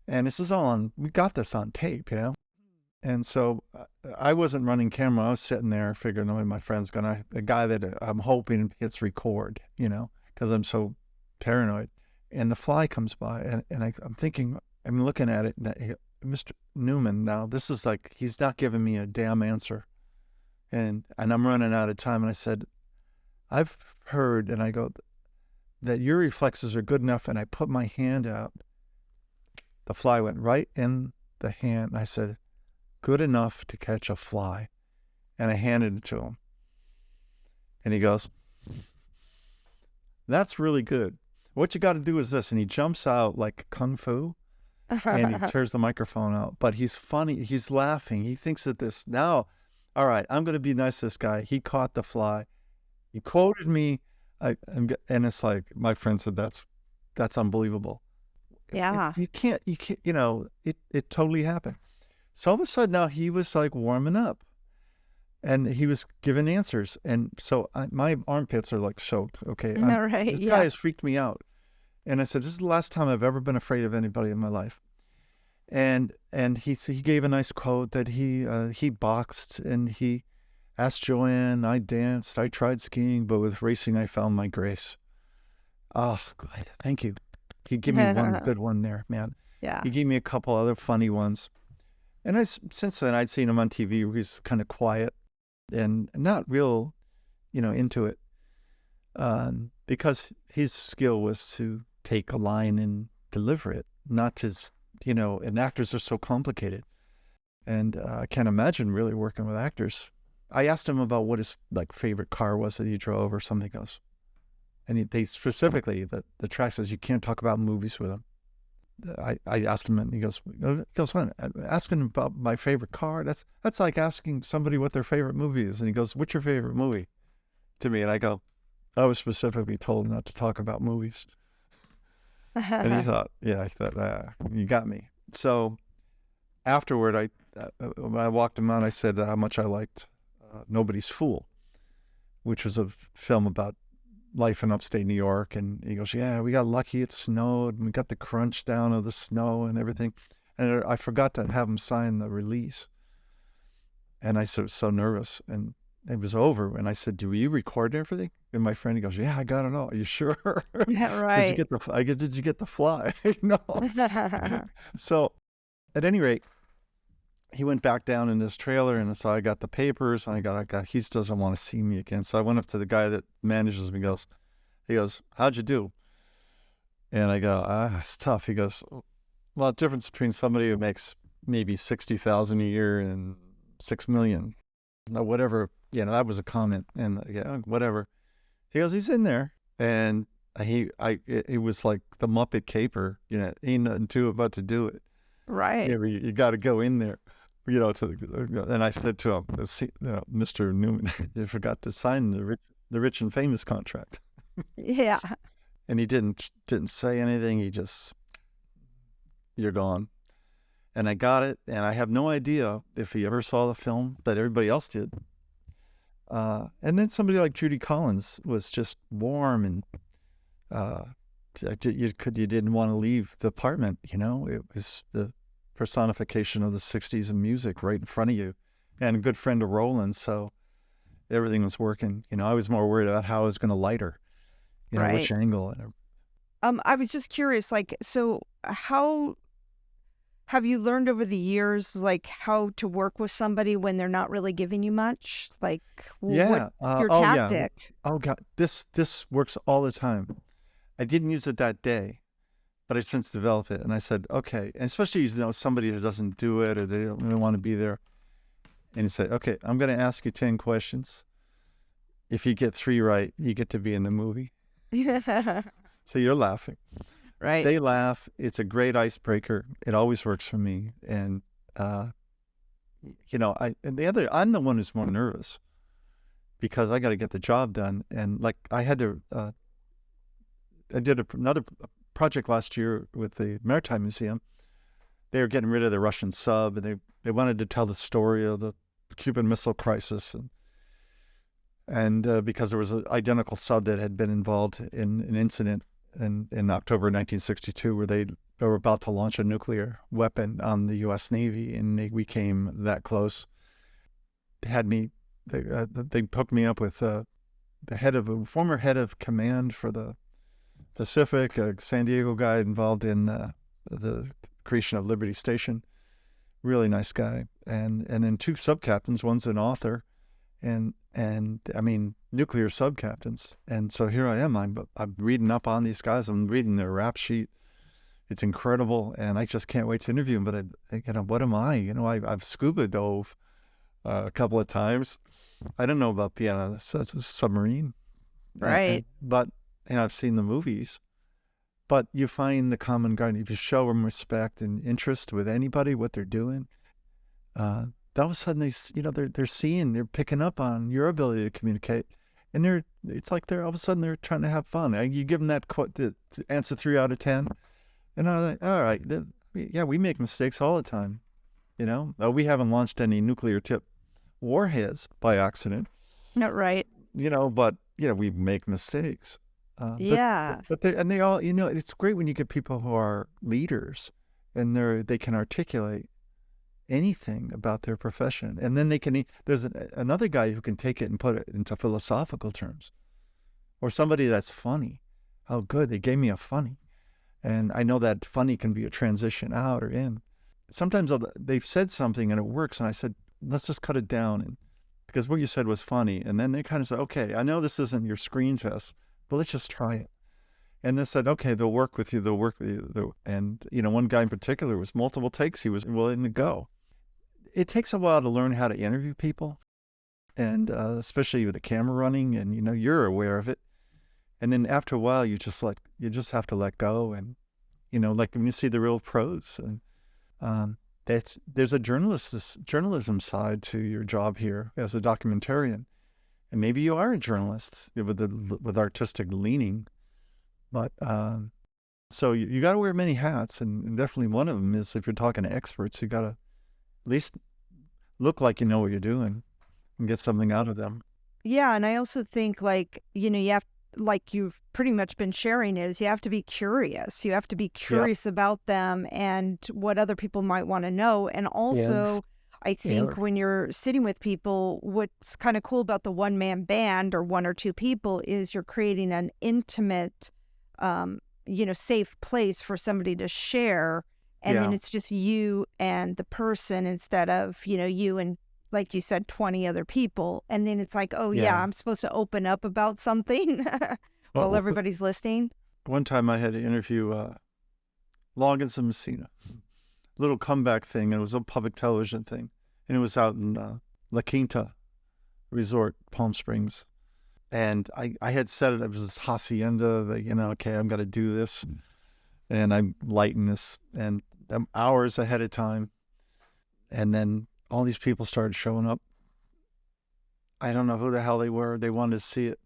And this is all on, we got this on tape, you know? And so I wasn't running camera. I was sitting there figuring, oh, my friend's gonna, a guy that I'm hoping hits record, you know, because I'm so paranoid. And the fly comes by, and I'm thinking, I'm looking at it, and Mr. Newman, now this is like, he's not giving me a damn answer. And I'm running out of time. And I said, I've heard, and I go, that your reflexes are good enough. And I put my hand out. The fly went right in the hand. And I said, good enough to catch a fly. And I handed it to him. And he goes, that's really good. What you got to do is this. And he jumps out like kung fu. And he tears the microphone out. But he's funny. He's laughing. He thinks that this, now, all right, I'm going to be nice to this guy. He caught the fly. He quoted me. And it's like, my friend said, that's unbelievable. Yeah. You can't, you know, it totally happened. So all of a sudden now he was like warming up, and he was giving answers. And so my armpits are like soaked. Okay. Right. This guy has freaked me out. And I said, this is the last time I've ever been afraid of anybody in my life. And he gave a nice quote that he boxed, and he asked Joanne, I danced, I tried skiing, but with racing I found my grace. Oh, good. Thank you. He gave me one good one there, man. Yeah. He gave me a couple other funny ones. And since then I'd seen him on TV where he's kind of quiet and not real, you know, into it. Because his skill was to take a line and deliver it, not to, you know, and actors are so complicated. And I can't imagine really working with actors. I asked him about what his like favorite car was that he drove or something else. And they specifically, the track says you can't talk about movies with him. I asked him, and he goes, what? Asking about my favorite car? That's like asking somebody what their favorite movie is. And he goes, what's your favorite movie? To me. And I go, I was specifically told not to talk about movies. And he thought, yeah, I thought, you got me. So afterward, when I walked him out, I said how much I liked Nobody's Fool, which was a film about life in upstate New York. And he goes, yeah, we got lucky. It snowed, and we got the crunch down of the snow and everything. And I forgot to have him sign the release. And I was so nervous, and it was over. And I said, do you record everything? And my friend, he goes, yeah, I got it all. Are you sure? Yeah, right. Did you get the fly? No. So at any rate, he went back down in his trailer, and so I got the papers, and I got, he still doesn't want to see me again. So I went up to the guy that manages me, he goes, how'd you do? And I go, it's tough. He goes, well, the difference between somebody who makes maybe 60,000 a year and 6 million, whatever, you know, that was a comment. And yeah, whatever. He goes, he's in there. And it was like the Muppet Caper, you know, ain't nothing to it but to do it. Right. Yeah, you got to go in there, you know. And I said to him, Mr. Newman, you forgot to sign the rich and famous contract. Yeah. And he didn't say anything. He just, you're gone. And I got it, and I have no idea if he ever saw the film, but everybody else did. And then somebody like Judy Collins was just warm, and you didn't want to leave the apartment, you know. It was the personification of the 60s and music right in front of you, and a good friend of Rowland, so everything was working. You know, I was more worried about how I was going to light her, you know, Right. which angle. I was just curious, like, so how have you learned over the years, like, how to work with somebody when they're not really giving you much? Like, Yeah. what's your Yeah. tactic? Oh God, this works all the time. I didn't use it that day, but I since developed it. And I said, okay, and especially, you know, somebody that doesn't do it, or they don't really want to be there. And he said, okay, I'm going to ask you 10 questions. If you get 3 right, you get to be in the movie. So you're laughing. Right. They laugh. It's a great icebreaker. It always works for me. And, you know, I'm the one who's more nervous. because I got to get the job done. And like I had to, I did another project last year with the Maritime Museum. They were getting rid of the Russian sub, and they wanted to tell the story of the Cuban Missile Crisis, and because there was an identical sub that had been involved in an incident in October 1962 where they were about to launch a nuclear weapon on the U.S. Navy, and we came that close. They had me. They hooked me up with the former head of command for the Pacific, a San Diego guy involved in the creation of Liberty Station. Really nice guy, and then 2 sub-captains. One's an author, and I mean nuclear sub-captains. And so here I am. I'm reading up on these guys. I'm reading their rap sheet. It's incredible, and I just can't wait to interview them. But what am I? I've scuba dove a couple of times. I don't know about being on a submarine, Right? but I've seen the movies. But you find the common ground. If you show them respect and interest with anybody, what they're doing, all of a sudden they're picking up on your ability to communicate, and it's like all of a sudden they're trying to have fun. You give them that the answer 3 out of 10, and I'm like, all right, yeah, we make mistakes all the time, We haven't launched any nuclear tip warheads by accident, Not right. But we make mistakes. Yeah. But they all, it's great when you get people who are leaders and they can articulate anything about their profession. And then there's another guy who can take it and put it into philosophical terms, or somebody that's funny. Oh, good. They gave me a funny. And I know that funny can be a transition out or in. Sometimes they've said something and it works. And I said, let's just cut it down. Because what you said was funny. And then they kind of said, okay, I know this isn't your screen test, but let's just try it. And they said, okay, they'll work with you. And, one guy in particular was multiple takes. He was willing to go. It takes a while to learn how to interview people, and especially with the camera running, and, you're aware of it. And then after a while, you just have to let go. And, like when you see the real pros, and there's a journalism side to your job here as a documentarian. And maybe you are a journalist with artistic leaning, but so you got to wear many hats, and definitely one of them is, if you're talking to experts, you got to at least look like you know what you're doing and get something out of them. Yeah, and I also think you have, like you've pretty much been sharing, is you have to be curious. You have to be curious about them and what other people might want to know, and also. I think when you're sitting with people, what's kind of cool about the one-man band or 1 or 2 people is you're creating an intimate, safe place for somebody to share. And then it's just you and the person instead of, you and, like you said, 20 other people. And then it's like, oh, yeah, I'm supposed to open up about something while everybody's listening. One time I had to interview Loggins and Messina. Little comeback thing, and it was a public television thing, and it was out in La Quinta Resort, Palm Springs, and I had said it was this hacienda that, okay, I'm going to do this, and I'm lighting this, and hours ahead of time, and then all these people started showing up. I don't know who the hell they were. They wanted to see it,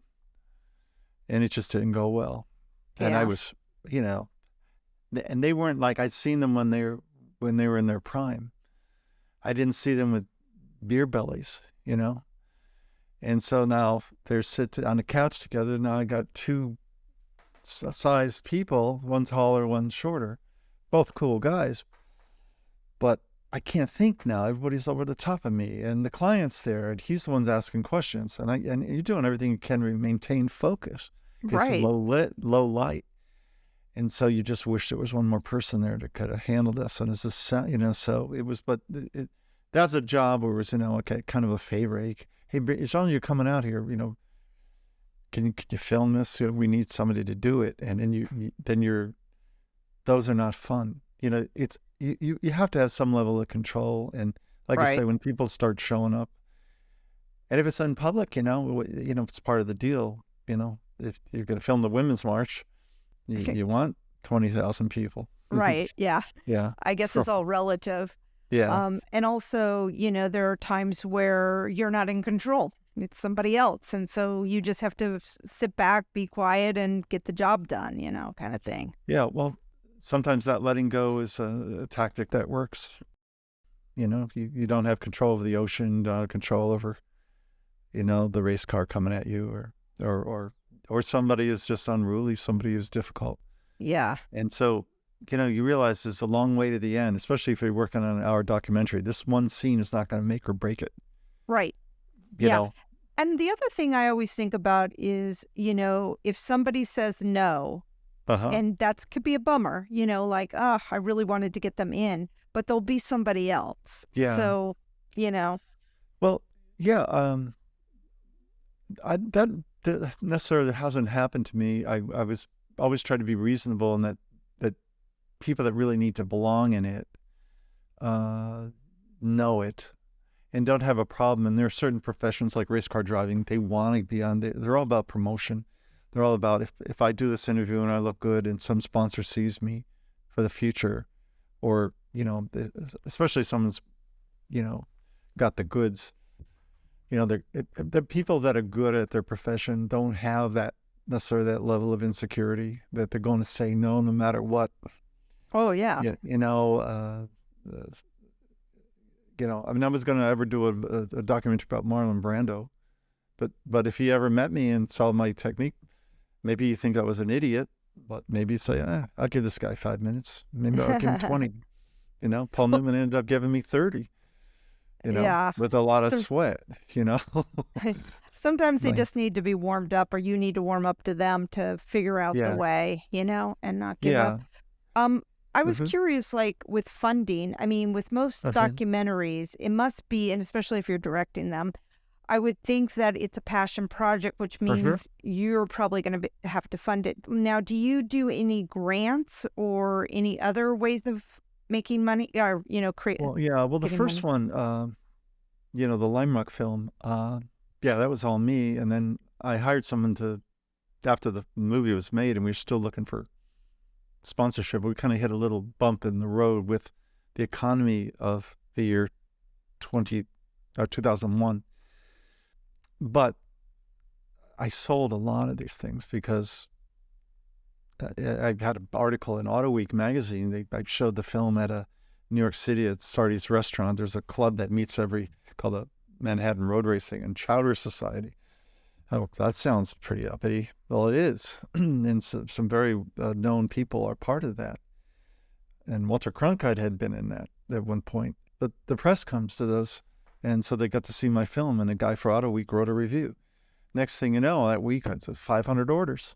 and it just didn't go well. And I was, and they weren't like, I'd seen them when they were in their prime. I didn't see them with beer bellies, And so now they're sitting on the couch together. Now I got 2 sized people, one taller, one shorter, both cool guys. But I can't think now. Everybody's over the top of me, and the client's there, and he's the one's asking questions. And you're doing everything you can to maintain focus. Right. It's low light. And so you just wish there was one more person there to kind of handle this. And it's a, so it was, but that's a job where it was, okay, kind of a favor. Hey, as long as you're coming out here, can you film this? We need somebody to do it. And then those are not fun. It's, you have to have some level of control. And like I say, when people start showing up, and if it's in public, it's part of the deal, if you're going to film the Women's March, you want 20,000 people. Right. Yeah. Yeah. I guess it's all relative. Yeah. And also, there are times where you're not in control. it's somebody else. And so you just have to sit back, be quiet, and get the job done, kind of thing. Yeah, well, sometimes that letting go is a tactic that works. You don't have control of the ocean, don't have control over, the race car coming at you, or somebody is just unruly, somebody is difficult. Yeah. And so, you realize there's a long way to the end, especially if you're working on an hour documentary. This one scene is not going to make or break it. Right. You know? And the other thing I always think about is, if somebody says no, and that could be a bummer, like, oh, I really wanted to get them in, but there'll be somebody else. Yeah. So, Well, yeah. That necessarily hasn't happened to me. I was always trying to be reasonable, and that people that really need to belong in it know it and don't have a problem. And there are certain professions like race car driving, they want to be on. They're all about promotion. They're all about if I do this interview and I look good and some sponsor sees me for the future, or especially someone's got the goods. The people that are good at their profession don't have that necessarily that level of insecurity that they're going to say no matter what. Oh yeah. I was going to ever do a documentary about Marlon Brando, but if he ever met me and saw my technique, maybe you think I was an idiot, but maybe say, I'll give this guy 5 minutes. Maybe I'll give him 20. Paul Newman ended up giving me 30. With a lot of sweat. Sometimes they just need to be warmed up, or you need to warm up to them to figure out the way, and not give up. I was curious, like with funding, with most documentaries, it must be, and especially if you're directing them, I would think that it's a passion project, which means you're probably going to have to fund it. Now, do you do any grants or any other ways of making money, or, create? Well, yeah. Well, the first one, the Lime Rock film, that was all me. And then I hired someone after the movie was made, and we were still looking for sponsorship. We kind of hit a little bump in the road with the economy of the year 2001. But I sold a lot of these things because I had an article in Auto Week magazine. I showed the film at a New York City at Sardi's restaurant. There's a club that meets called the Manhattan Road Racing and Chowder Society. Oh, that sounds pretty uppity. Well, it is. And some very known people are part of that. And Walter Cronkite had been in that at one point. But the press comes to those. And so they got to see my film, and a guy for Auto Week wrote a review. Next thing you know, that week, I had 500 orders.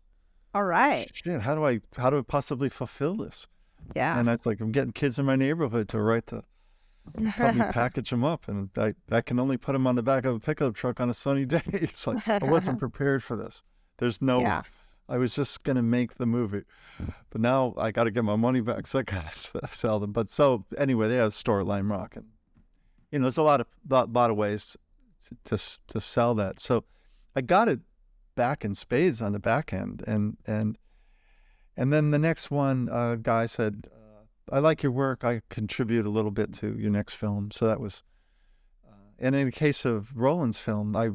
All right. Shit, how do I possibly fulfill this? Yeah. And I'm getting kids in my neighborhood to help me package them up. And I can only put them on the back of a pickup truck on a sunny day. It's like, I wasn't prepared for this. I was just going to make the movie. But now I got to get my money back, so I got to sell them. But so anyway, they have a store at Lime Rock. And, there's a lot of ways to sell that. So I got it back in spades on the back end. And then the next one, guy said, I like your work. I contribute a little bit to your next film. So that was, and in the case of Rowland's film, I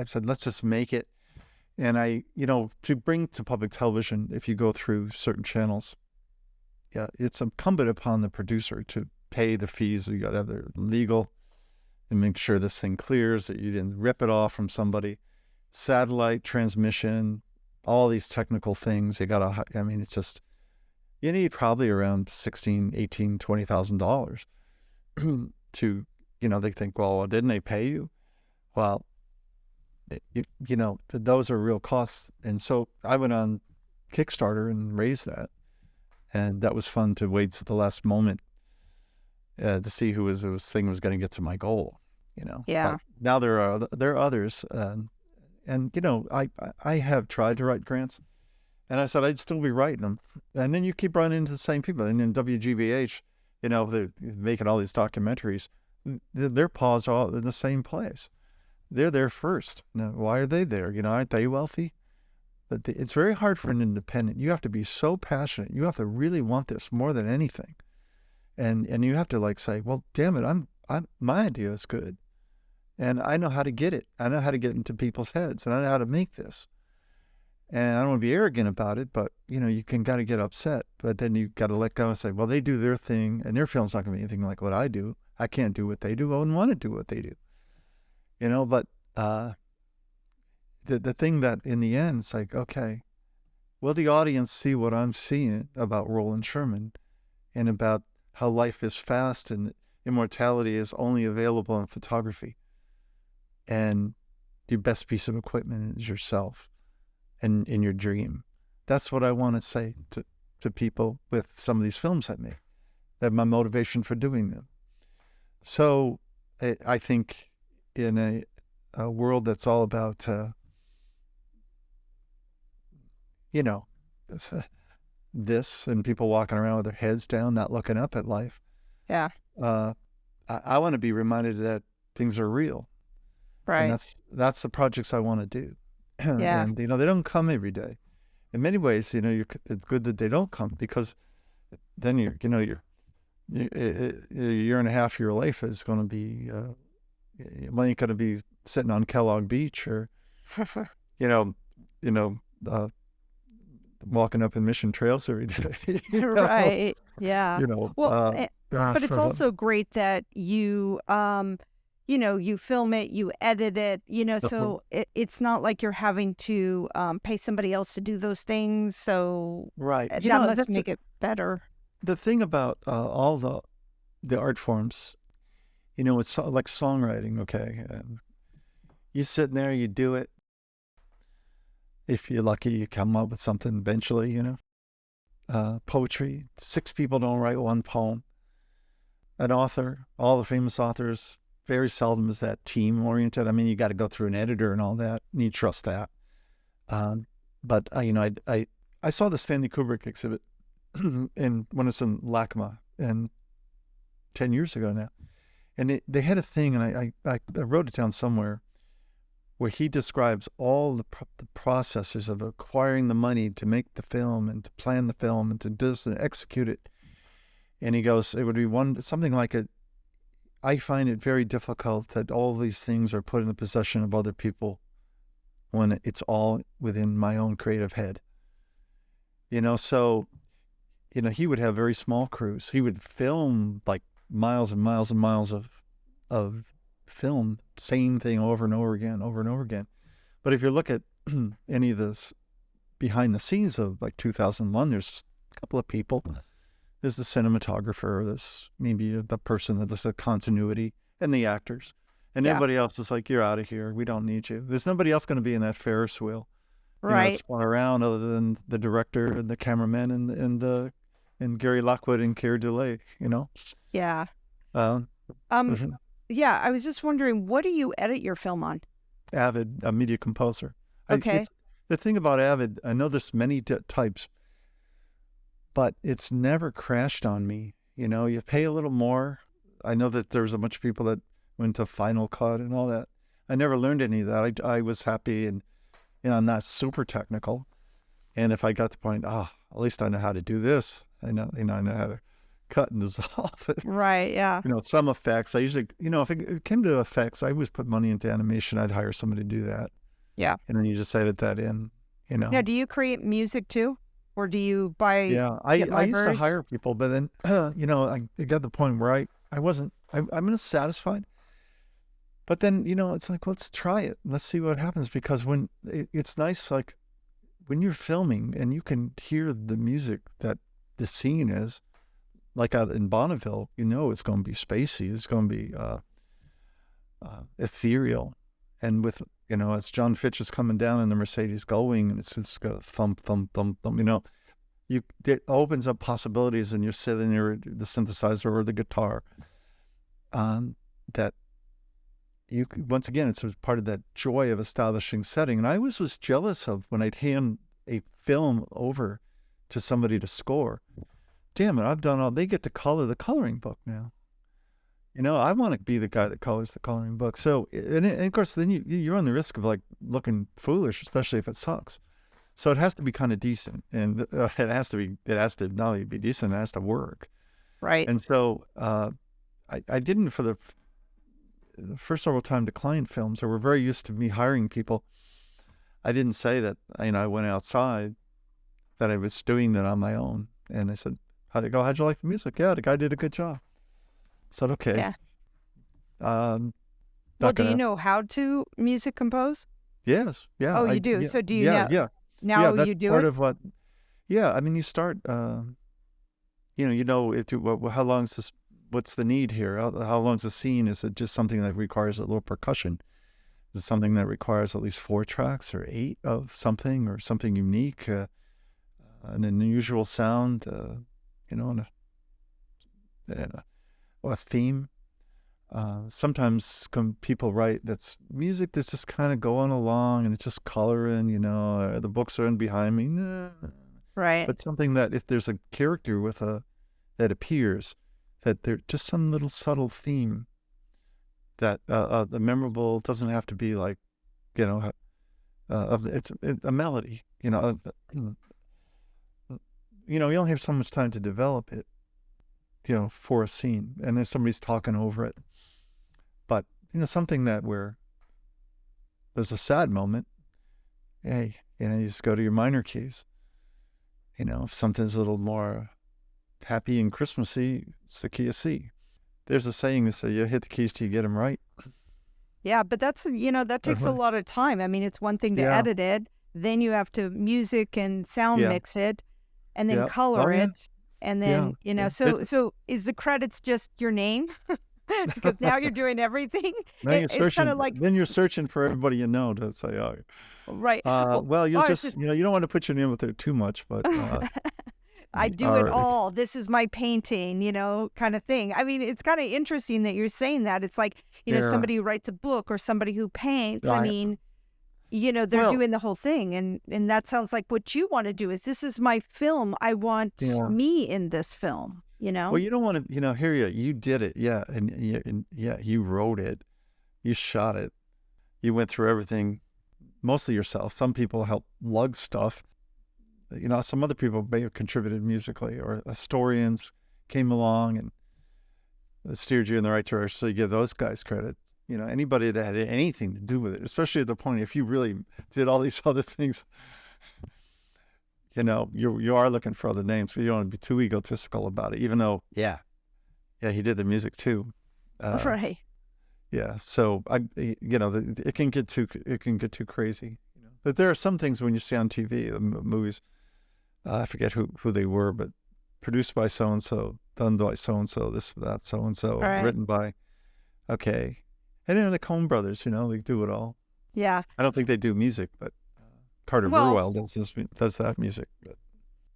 said, let's just make it. And to bring to public television, if you go through certain channels, it's incumbent upon the producer to pay the fees. You got to have their legal and make sure this thing clears, that you didn't rip it off from somebody. Satellite transmission, all these technical things. It's just, you need probably around $16,000, $18,000, $20,000 to, they think, well, didn't they pay you? Well, those are real costs. And so I went on Kickstarter and raised that. And that was fun to wait to the last moment to see whose thing was going to get to my goal, Yeah. But now there are others. And I have tried to write grants, and I said I'd still be writing them. And then you keep running into the same people. And in WGBH, they're making all these documentaries. Their paws are all in the same place. They're there first. Now, why are they there? Aren't they wealthy? But it's very hard for an independent. You have to be so passionate. You have to really want this more than anything. And you have to say, well, damn it, my idea is good. and I know how to get it. I know how to get into people's heads, and I know how to make this. And I don't want to be arrogant about it, but you got to get upset. But then you got to let go and say, well, they do their thing, and their film's not going to be anything like what I do. I can't do what they do. I wouldn't want to do what they do. But the thing that in the end, it's like, okay, will the audience see what I'm seeing about Rowland Scherman and about how life is fast and immortality is only available in photography, and your best piece of equipment is yourself and in your dream. That's what I want to say to people with some of these films I make. That my motivation for doing them. So I think in a world that's all about, this and people walking around with their heads down, not looking up at life. Yeah. I want to be reminded that things are real. Right. And that's the projects I want to do. Yeah. And, they don't come every day. In many ways, it's good that they don't come, because then a year and a half of your life is going to be, well, you're going to be sitting on Kellogg Beach or, walking up in Mission Trails every day. Right. Yeah. Well, but it's also great that you, you film it, you edit it, so it's not like you're having to pay somebody else to do those things. So right. that must make it better. The thing about all the art forms, it's like songwriting, okay? You sit there, you do it. If you're lucky, you come up with something eventually, Poetry, 6 people don't write one poem. An author, all the famous authors, very seldom is that team-oriented. I mean, you got to go through an editor and all that, and you trust that. But, I saw the Stanley Kubrick exhibit when it's in LACMA, and 10 years ago now. And they had a thing, and I wrote it down somewhere, where he describes all the processes of acquiring the money to make the film and to plan the film and to do this and execute it. And he goes, it would be something like I find it very difficult that all these things are put in the possession of other people when it's all within my own creative head. So, he would have very small crews. He would film like miles and miles and miles of film, same thing over and over again. But if you look at any of this behind the scenes of like 2001, there's just a couple of people. There's the cinematographer, there's maybe the person that does the continuity, and the actors. And everybody else is like, you're out of here. We don't need you. There's nobody else going to be in that Ferris wheel. Right. Spun around other than the director and the cameraman and Gary Lockwood and Keir Dullea, Yeah. Mm-hmm. Yeah, I was just wondering, what do you edit your film on? Avid, a media composer. Okay. The thing about Avid, I know there's many types, but it's never crashed on me. You pay a little more. I know that there's a bunch of people that went to Final Cut and all that. I never learned any of that. I was happy, and I'm not super technical. And if I got the point, at least I know how to do this. I know how to cut and dissolve it. Right, yeah. Some effects. I usually, if it came to effects, I always put money into animation. I'd hire somebody to do that. Yeah. And then you just edit that in, Now, do you create music too? Or do you buy? Yeah, I used to hire people, but then, I got the point where I'm satisfied. But then, it's like, let's try it. Let's see what happens. Because when it's nice, like when you're filming and you can hear the music that the scene is, like out in Bonneville, it's going to be spacey. It's going to be ethereal. And with, as John Fitch is coming down in the Mercedes Gullwing, and it's got a thump, thump, thump, thump, it opens up possibilities, and you're sitting near the synthesizer or the guitar. That once again, it's part of that joy of establishing setting. And I was jealous of when I'd hand a film over to somebody to score. Damn it, I've done all, they get to color the coloring book now. I want to be the guy that colors the coloring book. So, and of course, then you run the risk of like looking foolish, especially if it sucks. So it has to be kind of decent, and it has to not only be decent, it has to work. Right. And so I didn't the first several time to client films, or were very used to me hiring people, I didn't say that, I went outside, that I was doing that on my own. And I said, how'd it go? How'd you like the music? Yeah, the guy did a good job. I said, okay. Yeah. Well, do you know how to music compose? Yes. Yeah. Oh, you do? Yeah, So do you yeah, now? Now Now that's you do part it? of what, yeah, I mean, you start, how long is this, what's the need here? How long's the scene? Is it just something that requires a little percussion? Is it something that requires at least 4 tracks or 8 of something, or something unique, an unusual sound, and a theme? Sometimes people write that's music that's just kind of going along and it's just coloring, the books are in behind me. Nah. Right. But something that if there's a character that appears, that there's just some little subtle theme that the memorable doesn't have to be like, it's a melody, you only have so much time to develop it, for a scene, and then somebody's talking over it. But, something that where there's a sad moment, hey, you just go to your minor keys. If something's a little more happy and Christmassy, it's the key of C. There's a saying that says you hit the keys till you get them right. Yeah, but that's, that takes a lot of time. I mean, it's one thing to edit it, then you have to music and sound mix it, and then color it. And then, so is the credits just your name? Because now you're doing everything. It's kind of like, then you're searching for everybody to say, oh, right. Well, you'll you don't want to put your name out there too much, but I do it all. This is my painting, kind of thing. I mean, it's kind of interesting that you're saying that. It's like, somebody who writes a book or somebody who paints. I mean, they're doing the whole thing. And that sounds like what you want to do is, this is my film. I want me in this film, Well, you don't want to, here you did it. Yeah. And you wrote it. You shot it. You went through everything, mostly yourself. Some people help lug stuff. Some other people may have contributed musically, or historians came along and steered you in the right direction. So you give those guys credit. Anybody that had anything to do with it, especially at the point, if you really did all these other things, you are looking for other names. So you don't want to be too egotistical about it, even though, he did the music too. Right. Yeah. So it can get too crazy. But there are some things when you see on TV, the movies, I forget who they were, but produced by so-and-so, done by so-and-so, this, that, so-and-so, written by, okay. And then the Coen brothers, they do it all. Yeah. I don't think they do music, but Carter Burwell does that music. But.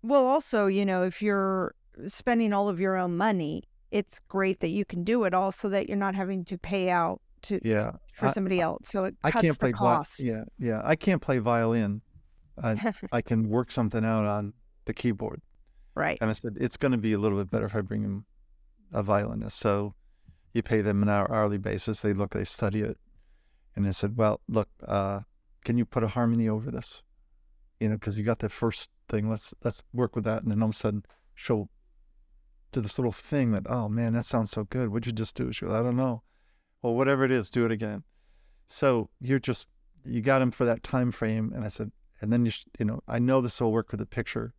Well, also, if you're spending all of your own money, it's great that you can do it all so that you're not having to pay out for somebody else. So it cuts the cost. Yeah. I can't play violin. I can work something out on the keyboard. Right. And I said, it's going to be a little bit better if I bring him a violinist. So you pay them an hourly basis. They study it. And I said, well, look, can you put a harmony over this? Because you got the first thing. Let's work with that. And then all of a sudden she'll do this little thing that, oh man, that sounds so good. What'd you just do? She goes, I don't know. Well, whatever it is, do it again. So you got him for that time frame. And I said, and then I know this will work with the picture.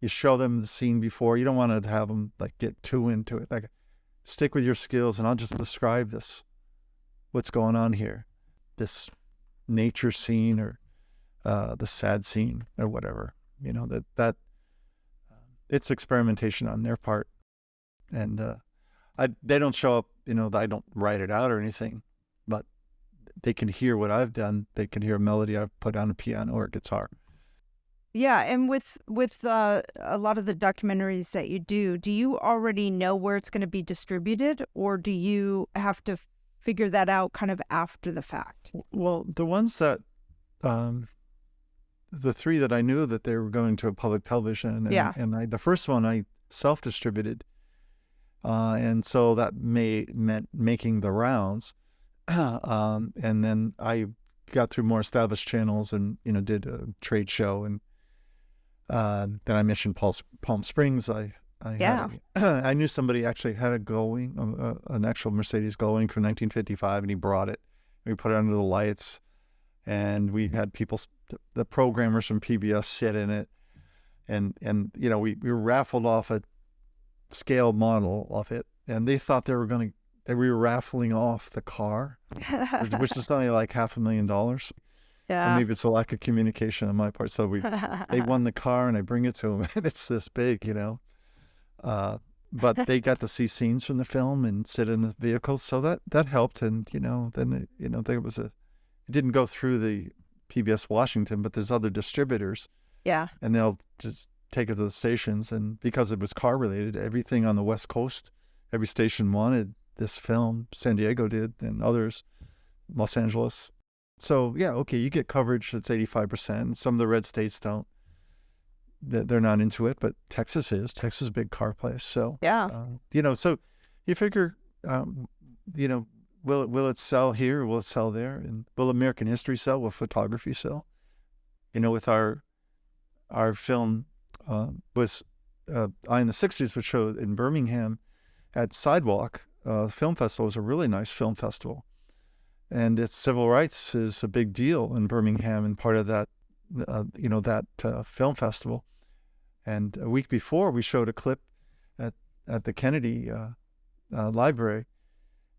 You show them the scene before. You don't want to have them get too into it. Stick with your skills, and I'll just describe this. What's going on here? This nature scene, or the sad scene, or whatever. That it's experimentation on their part, and they don't show up. I don't write it out or anything, but they can hear what I've done. They can hear a melody I've put on a piano or a guitar. Yeah, and with a lot of the documentaries that you do you already know where it's going to be distributed, or do you have to figure that out kind of after the fact? Well, the ones that, the 3 that I knew that they were going to a public television, and the first one I self-distributed, and so that meant making the rounds, and then I got through more established channels and did a trade show, and then I mentioned Palm Springs. I Yeah. I knew somebody actually had a Gullwing, an actual Mercedes Gullwing from 1955, and he brought it. We put it under the lights, and we had people, the programmers from PBS, sit in it, and we were raffled off a scale model of it, and they thought we were raffling off the car, which is only like $500,000. Yeah. Or maybe it's a lack of communication on my part. So they won the car, and I bring it to them, and it's this big, but they got to see scenes from the film and sit in the vehicle, so that helped. And then it didn't go through the PBS Washington, but there's other distributors. Yeah. And they'll just take it to the stations, and because it was car related, everything on the West Coast, every station wanted this film. San Diego did, and others, Los Angeles. So yeah, okay, you get coverage that's 85%. Some of the red states don't. They're not into it, but Texas is. Texas is a big car place. So yeah, so you figure, will it sell here? Or will it sell there? And will American history sell? Will photography sell? With our film was Eye in the 60s, which showed in Birmingham at Sidewalk Film Festival. Was a really nice film festival, and its civil rights is a big deal in Birmingham, and part of that film festival. And a week before, we showed a clip at the Kennedy Library,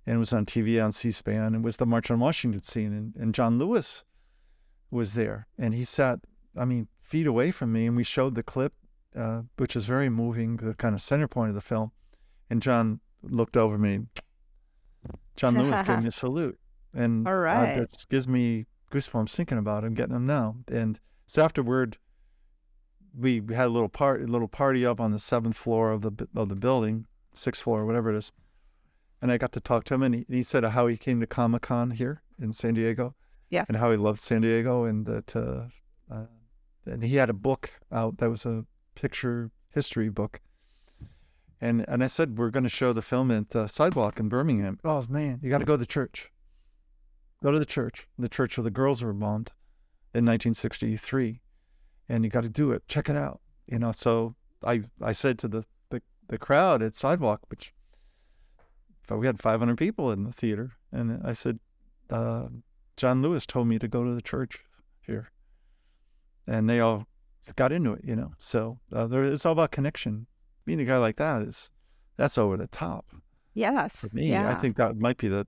and it was on TV on C-SPAN. It was the March on Washington scene, and John Lewis was there, and he sat, feet away from me, and we showed the clip, which is very moving, the kind of center point of the film. And John looked over me. John Lewis gave me a salute, and all right, that gives me goosebumps thinking about him, getting them now. And so afterward, we had a little party up on the 7th floor of the building, 6th floor, whatever it is. And I got to talk to him, and he said how he came to Comic-Con here in San Diego, yeah, and how he loved San Diego, and that and he had a book out that was a picture history book. And I said, we're going to show the film at Sidewalk in Birmingham. Oh man, you got to go to the church. Go to the church where the girls were bombed in 1963, and you got to do it. Check it out. So I said to the crowd at Sidewalk, which we had 500 people in the theater, and I said, John Lewis told me to go to the church here, and they all got into it. So it's all about connection. Meeting a guy like that's over the top. Yes, for me. yeah. I think that might be the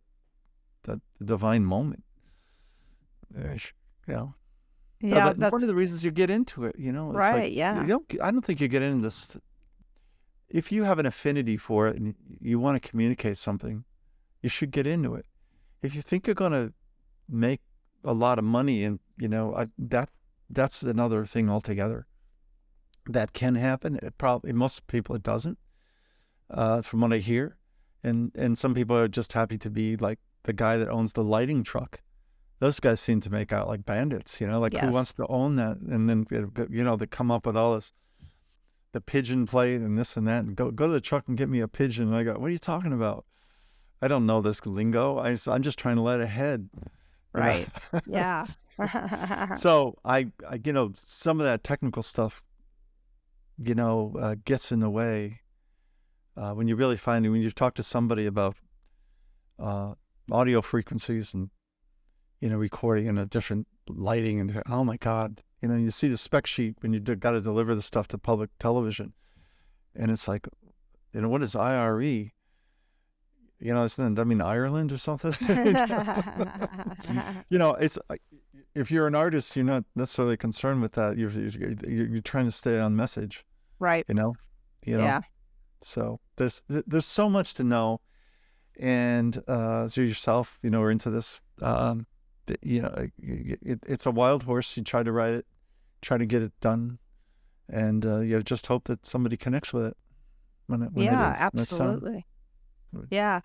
divine moment. Yeah, that's one of the reasons you get into it. It's right. like, Yeah. I don't think you get into this. If you have an affinity for it and you want to communicate something, you should get into it. If you think you're going to make a lot of money, and that's another thing altogether. That can happen. Most people it doesn't, from what I hear, and some people are just happy to be like the guy that owns the lighting truck. Those guys seem to make out like bandits, yes. Who wants to own that? And then they come up with all this, the pigeon plate and this and that, and go to the truck and get me a pigeon. And I go, what are you talking about? I don't know this lingo. I'm just trying to let ahead. Right. Yeah. So I some of that technical stuff gets in the way when you really when you talk to somebody about audio frequencies and recording in a different lighting, and oh my God, you see the spec sheet when you got to deliver the stuff to public television, and it's like, what is IRE? Isn't it, Ireland or something? It's if you're an artist, you're not necessarily concerned with that. You're trying to stay on message, right? Yeah. So there's so much to know, and as you yourself, are into this. It's a wild horse. You try to ride it, try to get it done, and you just hope that somebody connects with it when it is. Absolutely. Yeah.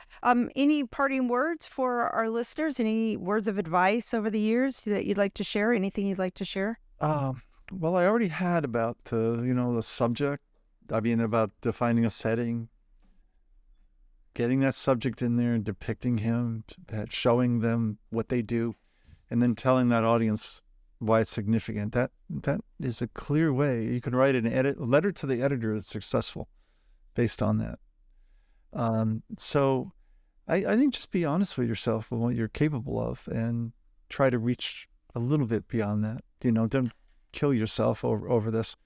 Any parting words for our listeners? Any words of advice over the years that you'd like to share? Anything you'd like to share? Well, I already had about the subject. About defining a setting, getting that subject in there and depicting him, showing them what they do, and then telling that audience why it's significant. That is a clear way. You can write a letter to the editor that's successful. based on that. So I think just be honest with yourself and what you're capable of, and try to reach a little bit beyond that. Don't kill yourself over this.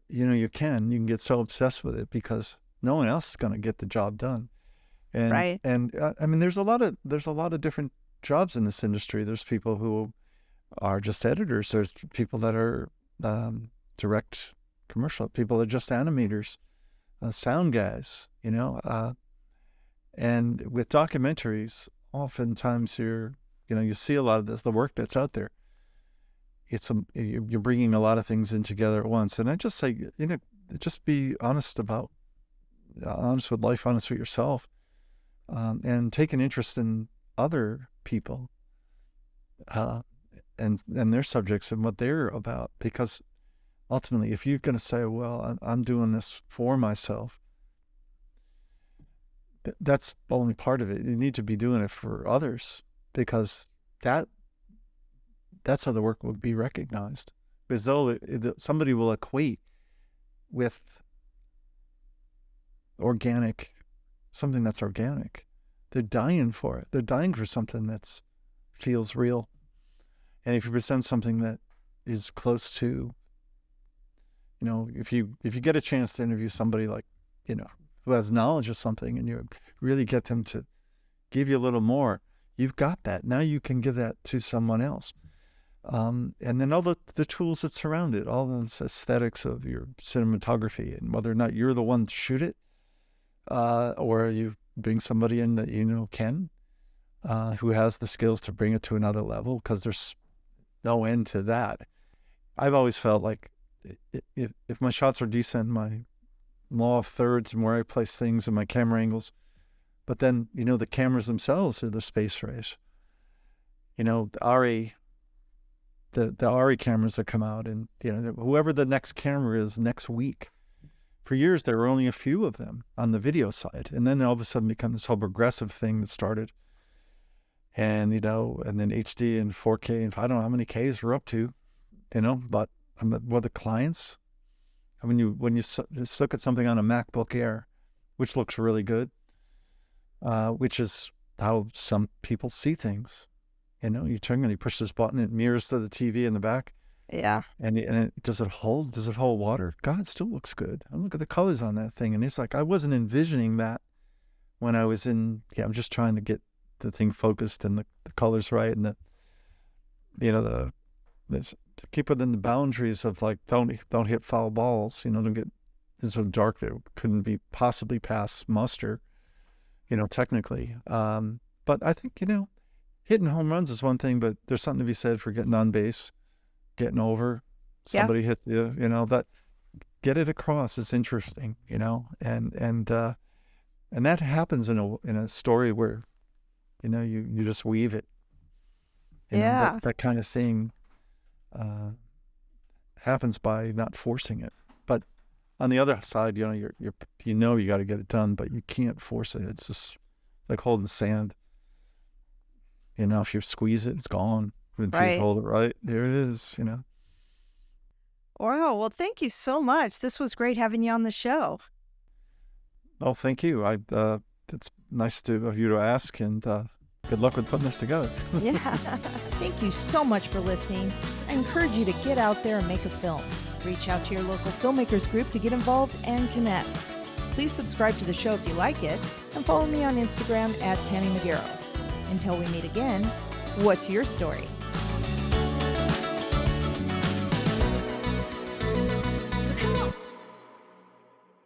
You can get so obsessed with it because no one else is going to get the job done. And Right. I mean, there's a lot of different jobs in this industry. There's people who are just editors. There's people that are direct commercial. People that are just animators, sound guys. And with documentaries, oftentimes you see a lot of the work that's out there. You're bringing a lot of things in together at once. And I just say, just be honest with life, honest with yourself, and take an interest in other people, and their subjects and what they're about. Because ultimately, if you're going to say, well, I'm doing this for myself, that's only part of it. You need to be doing it for others, because that's how the work will be recognized. Because though somebody will equate with something that's organic. They're dying for it. They're dying for something that feels real. And if you present something that is close to, if you get a chance to interview somebody like, who has knowledge of something, and you really get them to give you a little more, you've got that. Now you can give that to someone else. And then all the tools that surround it, all those aesthetics of your cinematography, and whether or not you're the one to shoot it, or you bring somebody in that can, who has the skills to bring it to another level, because there's no end to that. I've always felt like if my shots are decent, my law of thirds and where I place things and my camera angles, but then, the cameras themselves are the space race. The RE cameras that come out, and, whoever the next camera is next week. For years, there were only a few of them on the video side. And then all of a sudden become this whole progressive thing that started. And, and then HD and 4K, and I don't know how many Ks we're up to, but what the clients, when you just look at something on a MacBook Air, which looks really good, which is how some people see things. You turn and you push this button, it mirrors to the TV in the back. Yeah. And does it hold water? God, it still looks good. I look at the colors on that thing, and it's like I wasn't envisioning that when I was I'm just trying to get the thing focused and the colors right, and to keep within the boundaries of like don't hit foul balls, don't get so dark that it couldn't be possibly pass muster, technically. But I think hitting home runs is one thing, but there's something to be said for getting on base. Getting over somebody hits you, that get it across. It's interesting, and that happens in a story where, you just weave it. That kind of thing happens by not forcing it. But on the other side, you got to get it done, but you can't force it. It's just like holding sand. If you squeeze it, it's gone. If you hold it right, there it is, Wow. Well, thank you so much. This was great having you on the show. Oh, thank you. It's nice of you to ask, and good luck with putting this together. Yeah. Thank you so much for listening. I encourage you to get out there and make a film. Reach out to your local filmmakers group to get involved and connect. Please subscribe to the show if you like it, and follow me on Instagram @TammyMcGarrow. Until we meet again, what's your story?